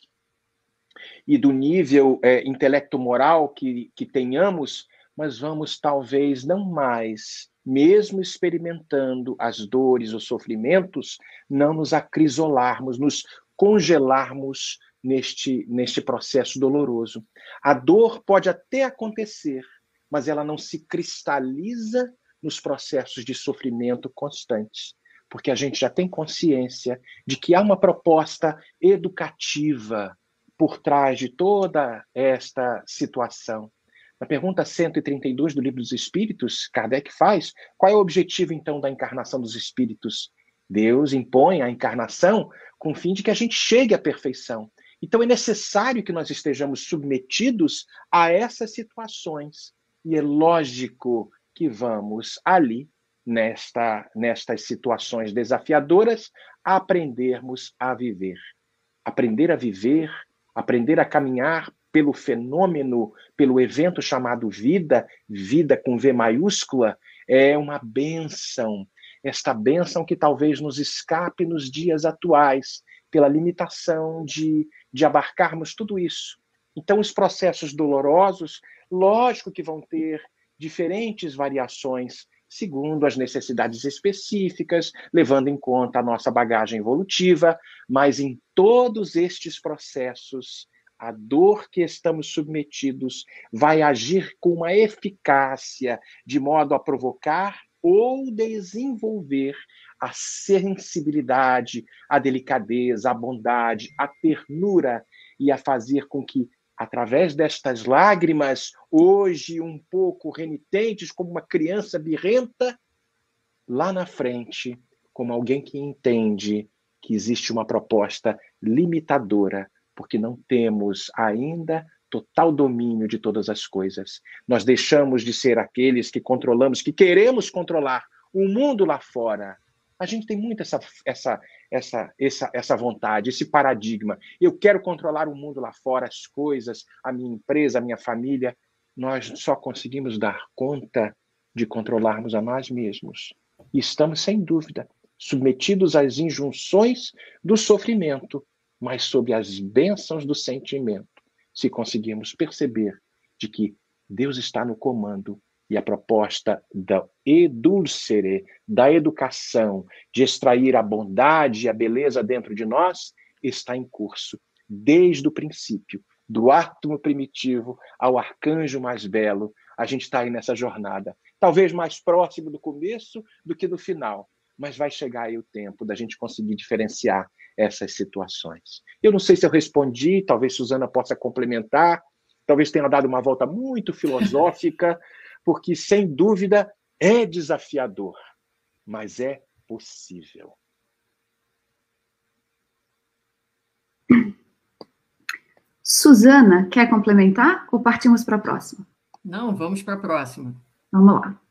e do nível intelecto-moral que tenhamos, mas vamos talvez não mais, mesmo experimentando as dores, os sofrimentos, não nos acrisolarmos, nos congelarmos neste processo doloroso. A dor pode até acontecer, mas ela não se cristaliza nos processos de sofrimento constantes, porque a gente já tem consciência de que há uma proposta educativa por trás de toda esta situação. Na pergunta 132 do Livro dos Espíritos, Kardec faz: qual é o objetivo, então, da encarnação dos espíritos? Deus impõe a encarnação com o fim de que a gente chegue à perfeição. Então é necessário que nós estejamos submetidos a essas situações. E é lógico que vamos ali, nestas situações desafiadoras, aprendermos a viver. Aprender a viver, aprender a caminhar pelo fenômeno, pelo evento chamado vida, vida com V maiúscula, é uma bênção. Esta bênção que talvez nos escape nos dias atuais, pela limitação de abarcarmos tudo isso. Então, os processos dolorosos, lógico que vão ter diferentes variações, segundo as necessidades específicas, levando em conta a nossa bagagem evolutiva, mas em todos estes processos, a dor que estamos submetidos vai agir com uma eficácia, de modo a provocar ou desenvolver a sensibilidade, a delicadeza, a bondade, a ternura e a fazer com que, através destas lágrimas, hoje um pouco renitentes, como uma criança birrenta, lá na frente, como alguém que entende que existe uma proposta limitadora, porque não temos ainda total domínio de todas as coisas. Nós deixamos de ser aqueles que controlamos, que queremos controlar o mundo lá fora. A gente tem muito essa vontade, esse paradigma. Eu quero controlar o mundo lá fora, as coisas, a minha empresa, a minha família. Nós só conseguimos dar conta de controlarmos a nós mesmos. E estamos, sem dúvida, submetidos às injunções do sofrimento, mas sob as bênçãos do sentimento, se conseguirmos perceber de que Deus está no comando e a proposta da edulcere, da educação, de extrair a bondade e a beleza dentro de nós, está em curso, desde o princípio, do átomo primitivo ao arcanjo mais belo. A gente está aí nessa jornada, talvez mais próximo do começo do que do final, mas vai chegar aí o tempo da gente conseguir diferenciar essas situações. Eu não sei se eu respondi, talvez Suzana possa complementar, talvez tenha dado uma volta muito filosófica, porque, sem dúvida, é desafiador, mas é possível. Suzana, quer complementar ou partimos para a próxima? Não, vamos para a próxima. Vamos lá.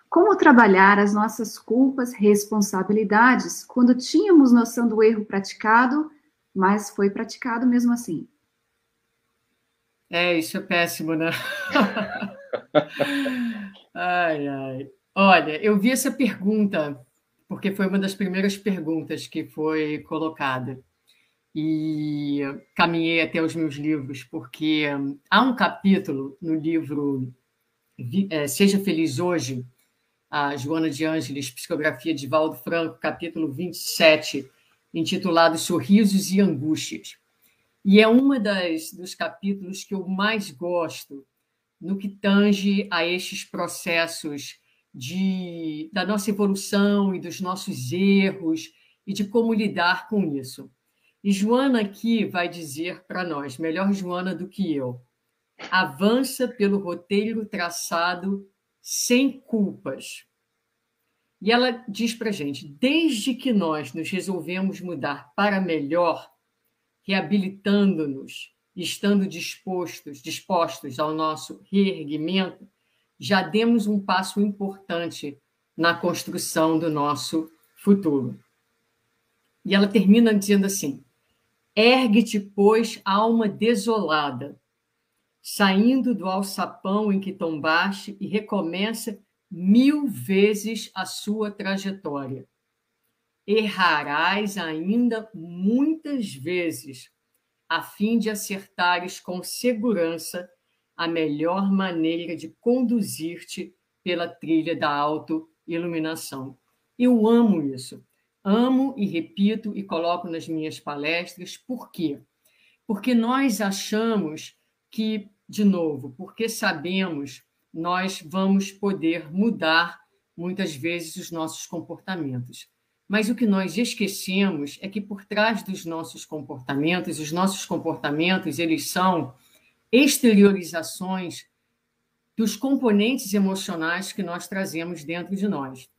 Como trabalhar as nossas culpas, responsabilidades, quando tínhamos noção do erro praticado, mas foi praticado mesmo assim? Isso é péssimo, né? Ai, ai. Olha, eu vi essa pergunta, porque foi uma das primeiras perguntas que foi colocada. E caminhei até os meus livros, porque há um capítulo no livro Seja Feliz Hoje, a Joana de Ângeles, psicografia de Valdo Franco, capítulo 27, intitulado Sorrisos e Angústias. E é um dos capítulos que eu mais gosto no que tange a estes processos da nossa evolução e dos nossos erros e de como lidar com isso. E Joana aqui vai dizer para nós, melhor Joana do que eu, avança pelo roteiro traçado sem culpas. E ela diz para a gente, desde que nós nos resolvemos mudar para melhor, reabilitando-nos, estando dispostos ao nosso reerguimento, já demos um passo importante na construção do nosso futuro. E ela termina dizendo assim, ergue-te, pois, alma desolada, saindo do alçapão em que tombaste e recomeça 1000 vezes a sua trajetória. Errarás ainda muitas vezes, a fim de acertares com segurança a melhor maneira de conduzir-te pela trilha da autoiluminação. Eu amo isso. Amo e repito e coloco nas minhas palestras. Por quê? Porque nós achamos que, de novo, porque sabemos, nós vamos poder mudar muitas vezes os nossos comportamentos. Mas o que nós esquecemos é que por trás dos nossos comportamentos, os nossos comportamentos, eles são exteriorizações dos componentes emocionais que nós trazemos dentro de nós.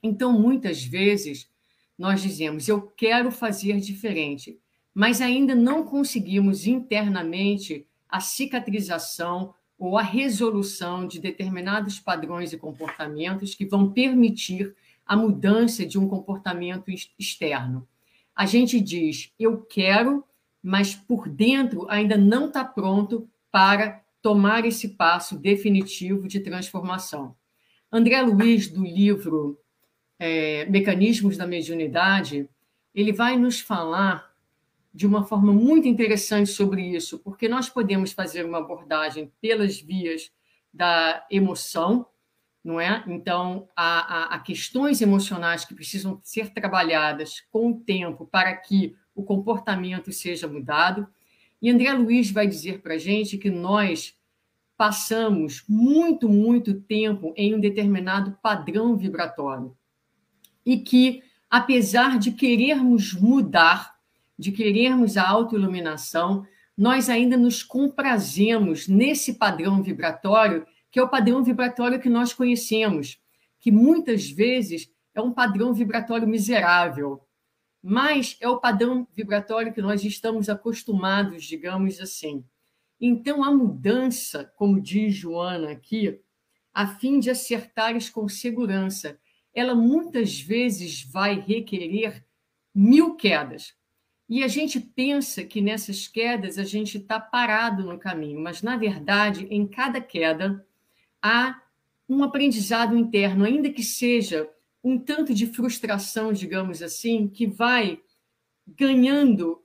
Então, muitas vezes, nós dizemos, eu quero fazer diferente, mas ainda não conseguimos internamente a cicatrização ou a resolução de determinados padrões e comportamentos que vão permitir a mudança de um comportamento externo. A gente diz, eu quero, mas por dentro ainda não está pronto para tomar esse passo definitivo de transformação. André Luiz, do livro Mecanismos da Mediunidade, ele vai nos falar de uma forma muito interessante sobre isso, porque nós podemos fazer uma abordagem pelas vias da emoção, não é? Então, há questões emocionais que precisam ser trabalhadas com o tempo para que o comportamento seja mudado. E André Luiz vai dizer para a gente que nós passamos muito, muito tempo em um determinado padrão vibratório e que apesar de querermos mudar, de querermos a autoiluminação, nós ainda nos comprazemos nesse padrão vibratório, que é o padrão vibratório que nós conhecemos, que muitas vezes é um padrão vibratório miserável, mas é o padrão vibratório que nós estamos acostumados, digamos assim. Então, a mudança, como diz Joana aqui, a fim de acertares com segurança, ela muitas vezes vai requerer 1000 quedas. E a gente pensa que nessas quedas a gente está parado no caminho, mas, na verdade, em cada queda há um aprendizado interno, ainda que seja um tanto de frustração, digamos assim, que vai ganhando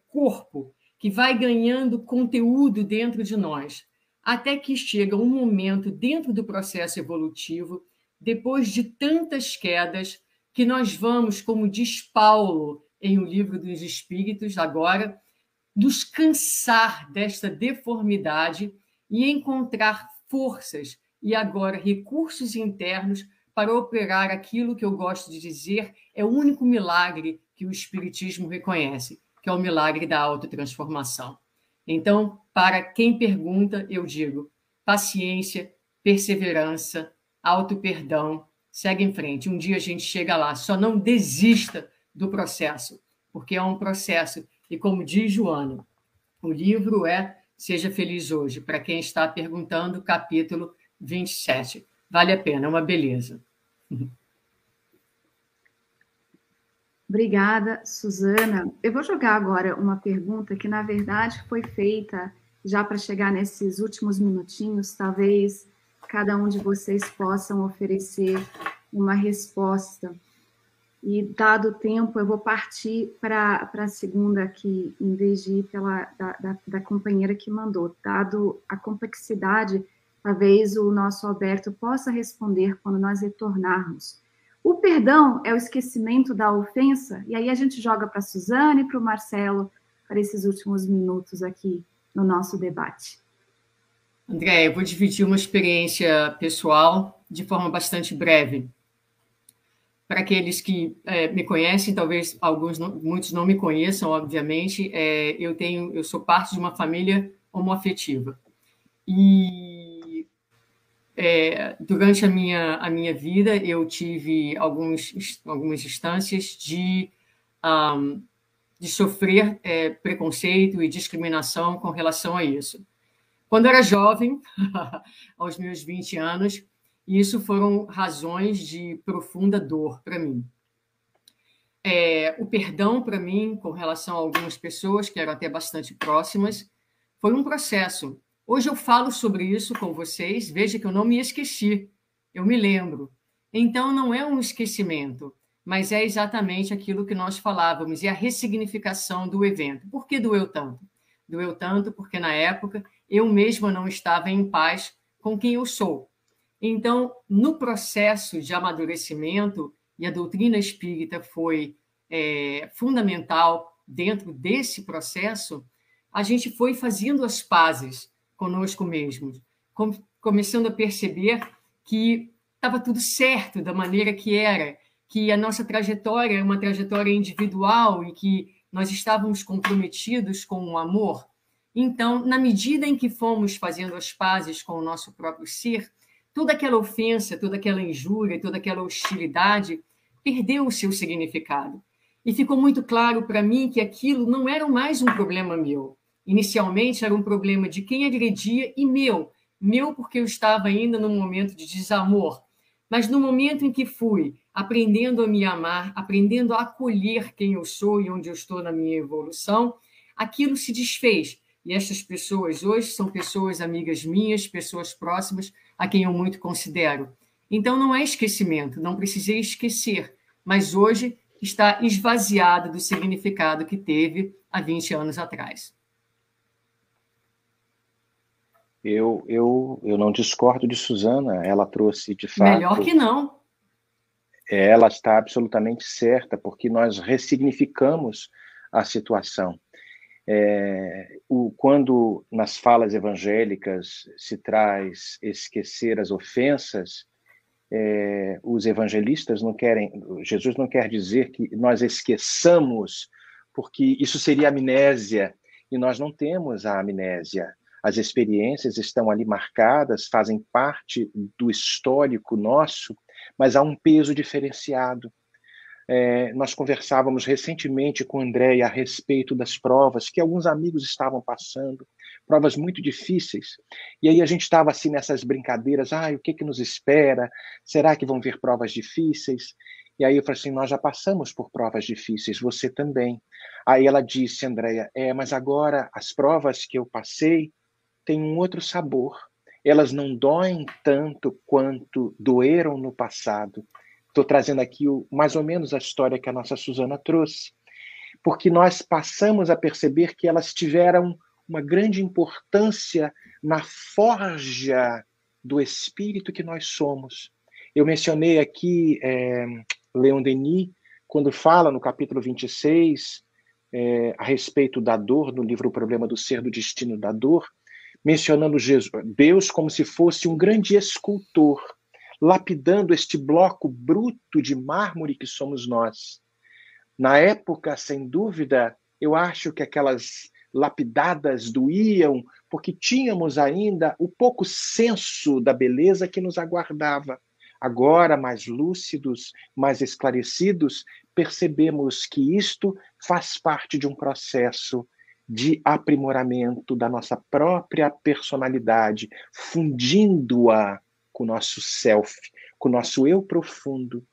corpo, que vai ganhando conteúdo dentro de nós, até que chega um momento dentro do processo evolutivo, depois de tantas quedas, que nós vamos, como diz Paulo em O Livro dos Espíritos, agora, nos cansar desta deformidade e encontrar forças e agora recursos internos para operar aquilo que eu gosto de dizer é o único milagre que o Espiritismo reconhece, que é o milagre da autotransformação. Então, para quem pergunta, eu digo: paciência, perseverança, auto-perdão, segue em frente. Um dia a gente chega lá, só não desista do processo, porque é um processo. E como diz Joana, o livro é Seja Feliz Hoje, para quem está perguntando, capítulo 27. Vale a pena, é uma beleza. Obrigada, Suzana. Eu vou jogar agora uma pergunta que, na verdade, foi feita já para chegar nesses últimos minutinhos. Talvez cada um de vocês possam oferecer uma resposta. E, dado o tempo, eu vou partir para a segunda aqui, em vez de ir da companheira que mandou. Dado a complexidade, talvez o nosso Alberto possa responder quando nós retornarmos. O perdão é o esquecimento da ofensa? E aí a gente joga para a Suzane e para o Marcelo, para esses últimos minutos aqui no nosso debate. André, eu vou dividir uma experiência pessoal de forma bastante breve. Para aqueles que me conhecem, talvez muitos não me conheçam, obviamente, eu sou parte de uma família homoafetiva. E durante a minha vida, eu tive algumas instâncias de sofrer preconceito e discriminação com relação a isso. Quando eu era jovem, aos meus 20 anos, isso foram razões de profunda dor para mim. O perdão, para mim, com relação a algumas pessoas que eram até bastante próximas, foi um processo. Hoje eu falo sobre isso com vocês, veja que eu não me esqueci, eu me lembro. Então, não é um esquecimento, mas é exatamente aquilo que nós falávamos, e a ressignificação do evento. Por que doeu tanto? Doeu tanto porque, na época, eu mesma não estava em paz com quem eu sou. Então, no processo de amadurecimento, e a doutrina espírita foi fundamental dentro desse processo, a gente foi fazendo as pazes conosco mesmos, começando a perceber que estava tudo certo da maneira que era, que a nossa trajetória é uma trajetória individual e que nós estávamos comprometidos com o amor. Então, na medida em que fomos fazendo as pazes com o nosso próprio ser, toda aquela ofensa, toda aquela injúria, toda aquela hostilidade perdeu o seu significado. E ficou muito claro para mim que aquilo não era mais um problema meu. Inicialmente era um problema de quem agredia e meu porque eu estava ainda num momento de desamor. Mas no momento em que fui aprendendo a me amar, aprendendo a acolher quem eu sou e onde eu estou na minha evolução, aquilo se desfez. E essas pessoas hoje são pessoas amigas minhas, pessoas próximas, a quem eu muito considero. Então, não é esquecimento, não precisei esquecer, mas hoje está esvaziado do significado que teve há 20 anos atrás. Eu não discordo de Suzana, ela trouxe, de fato... Melhor que não. Ela está absolutamente certa, porque nós ressignificamos a situação. Quando nas falas evangélicas se traz esquecer as ofensas, os evangelistas não querem, Jesus não quer dizer que nós esqueçamos, porque isso seria amnésia, e nós não temos a amnésia. As experiências estão ali marcadas, fazem parte do histórico nosso, mas há um peso diferenciado. Nós conversávamos recentemente com Andréia a respeito das provas que alguns amigos estavam passando, provas muito difíceis. E aí a gente estava assim nessas brincadeiras, o que nos espera? Será que vão vir provas difíceis? E aí eu falei assim, nós já passamos por provas difíceis, você também. Aí ela disse, Andréia, mas agora as provas que eu passei têm um outro sabor. Elas não doem tanto quanto doeram no passado. Estou trazendo aqui mais ou menos a história que a nossa Suzana trouxe, porque nós passamos a perceber que elas tiveram uma grande importância na forja do espírito que nós somos. Eu mencionei aqui Leon Denis, quando fala no capítulo 26, a respeito da dor, no livro O Problema do Ser, do Destino da Dor, mencionando Deus como se fosse um grande escultor, lapidando este bloco bruto de mármore que somos nós. Na época, sem dúvida, eu acho que aquelas lapidadas doíam, porque tínhamos ainda o pouco senso da beleza que nos aguardava. Agora, mais lúcidos, mais esclarecidos, percebemos que isto faz parte de um processo de aprimoramento da nossa própria personalidade, fundindo-a com o nosso self, com o nosso eu profundo.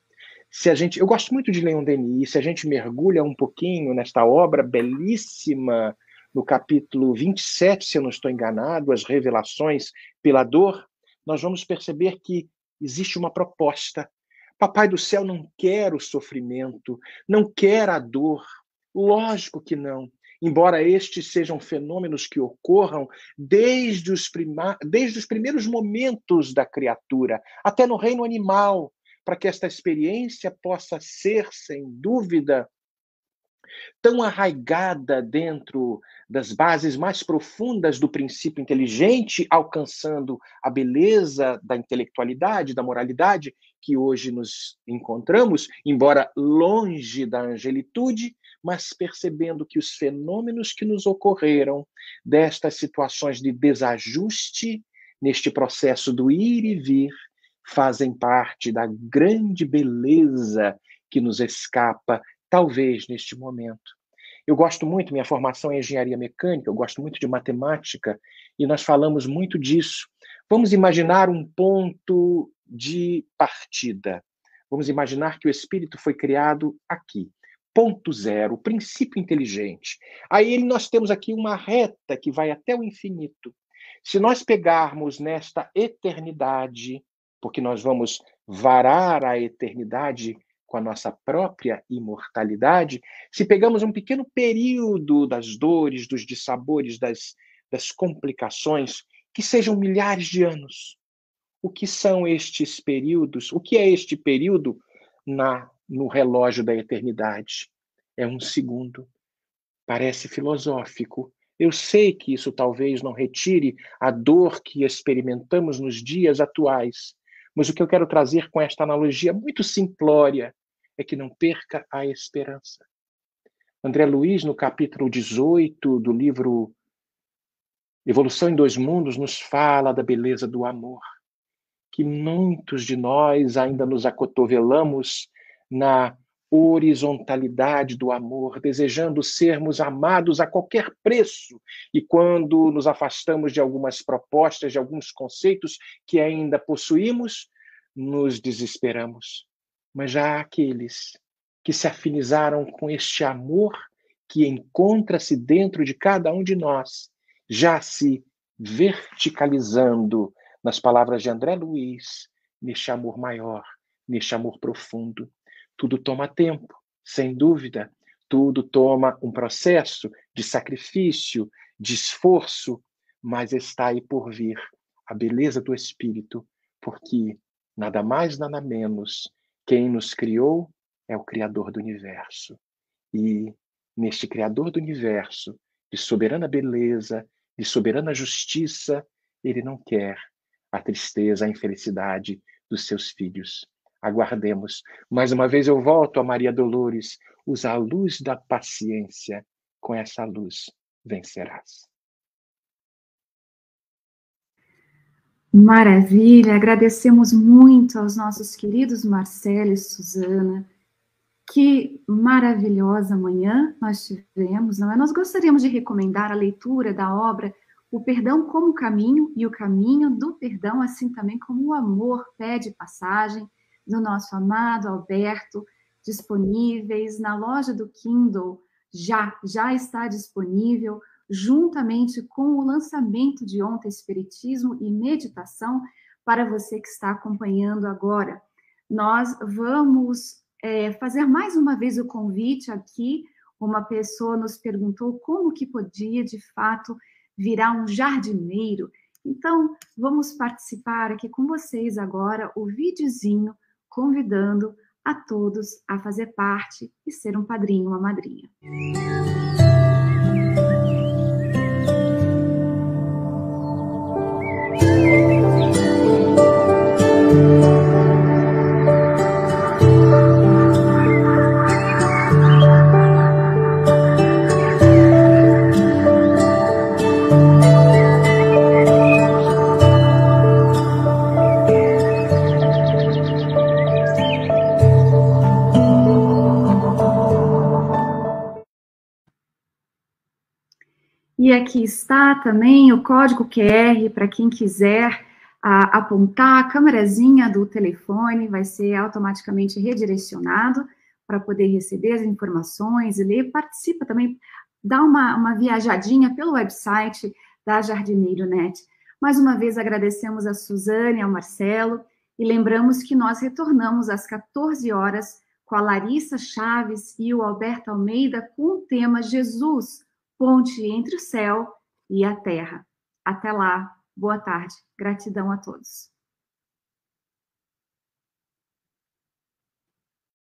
Eu gosto muito de Leon Denis, se a gente mergulha um pouquinho nesta obra belíssima, no capítulo 27, se eu não estou enganado, As Revelações pela Dor, nós vamos perceber que existe uma proposta. Papai do céu não quer o sofrimento, não quer a dor. Lógico que não. Embora estes sejam fenômenos que ocorram desde os primeiros momentos da criatura, até no reino animal, para que esta experiência possa ser, sem dúvida, tão arraigada dentro das bases mais profundas do princípio inteligente, alcançando a beleza da intelectualidade, da moralidade, que hoje nos encontramos, embora longe da angelitude, mas percebendo que os fenômenos que nos ocorreram, destas situações de desajuste, neste processo do ir e vir, fazem parte da grande beleza que nos escapa, talvez neste momento. Eu gosto muito, minha formação é engenharia mecânica, eu gosto muito de matemática, e nós falamos muito disso. Vamos imaginar um ponto de partida. Vamos imaginar que o espírito foi criado aqui. Ponto zero, princípio inteligente. Aí nós temos aqui uma reta que vai até o infinito. Se nós pegarmos nesta eternidade, porque nós vamos varar a eternidade com a nossa própria imortalidade, se pegamos um pequeno período das dores, dos dissabores, das complicações, que sejam milhares de anos. O que são estes períodos? O que é este período no relógio da eternidade? É um segundo. Parece filosófico. Eu sei que isso talvez não retire a dor que experimentamos nos dias atuais, mas o que eu quero trazer com esta analogia muito simplória é que não perca a esperança. André Luiz, no capítulo 18 do livro Evolução em Dois Mundos, nos fala da beleza do amor, que muitos de nós ainda nos acotovelamos na horizontalidade do amor, desejando sermos amados a qualquer preço. E quando nos afastamos de algumas propostas, de alguns conceitos que ainda possuímos, nos desesperamos. Mas já há aqueles que se afinizaram com este amor que encontra-se dentro de cada um de nós, já se verticalizando, nas palavras de André Luiz, neste amor maior, neste amor profundo. Tudo toma tempo, sem dúvida. Tudo toma um processo de sacrifício, de esforço, mas está aí por vir a beleza do Espírito, porque nada mais, nada menos, quem nos criou é o Criador do Universo. E neste Criador do Universo, de soberana beleza, de soberana justiça, ele não quer a tristeza, a infelicidade dos seus filhos. Aguardemos. Mais uma vez eu volto a Maria Dolores. Usa a luz da paciência. Com essa luz vencerás. Maravilha, agradecemos muito aos nossos queridos Marcelo e Suzana. Que maravilhosa manhã nós tivemos, não é? Nós gostaríamos de recomendar a leitura da obra O Perdão como Caminho e o Caminho do Perdão, assim também como o Amor Pede Passagem, do nosso amado Alberto, disponíveis na loja do Kindle, já está disponível, juntamente com o lançamento de ontem, Espiritismo e Meditação, para você que está acompanhando agora. Nós vamos fazer mais uma vez o convite aqui. Uma pessoa nos perguntou como que podia, de fato, virar um jardineiro. Então, vamos participar aqui com vocês agora, o videozinho, convidando a todos a fazer parte e ser um padrinho, uma madrinha. E aqui está também o código QR para quem quiser apontar a câmerazinha do telefone, vai ser automaticamente redirecionado para poder receber as informações e ler. Participa também, dá uma viajadinha pelo website da Jardineiro Net. Mais uma vez agradecemos a Suzane e ao Marcelo e lembramos que nós retornamos às 14 horas com a Larissa Chaves e o Alberto Almeida com o tema Jesus, ponte entre o céu e a terra. Até lá, boa tarde, gratidão a todos.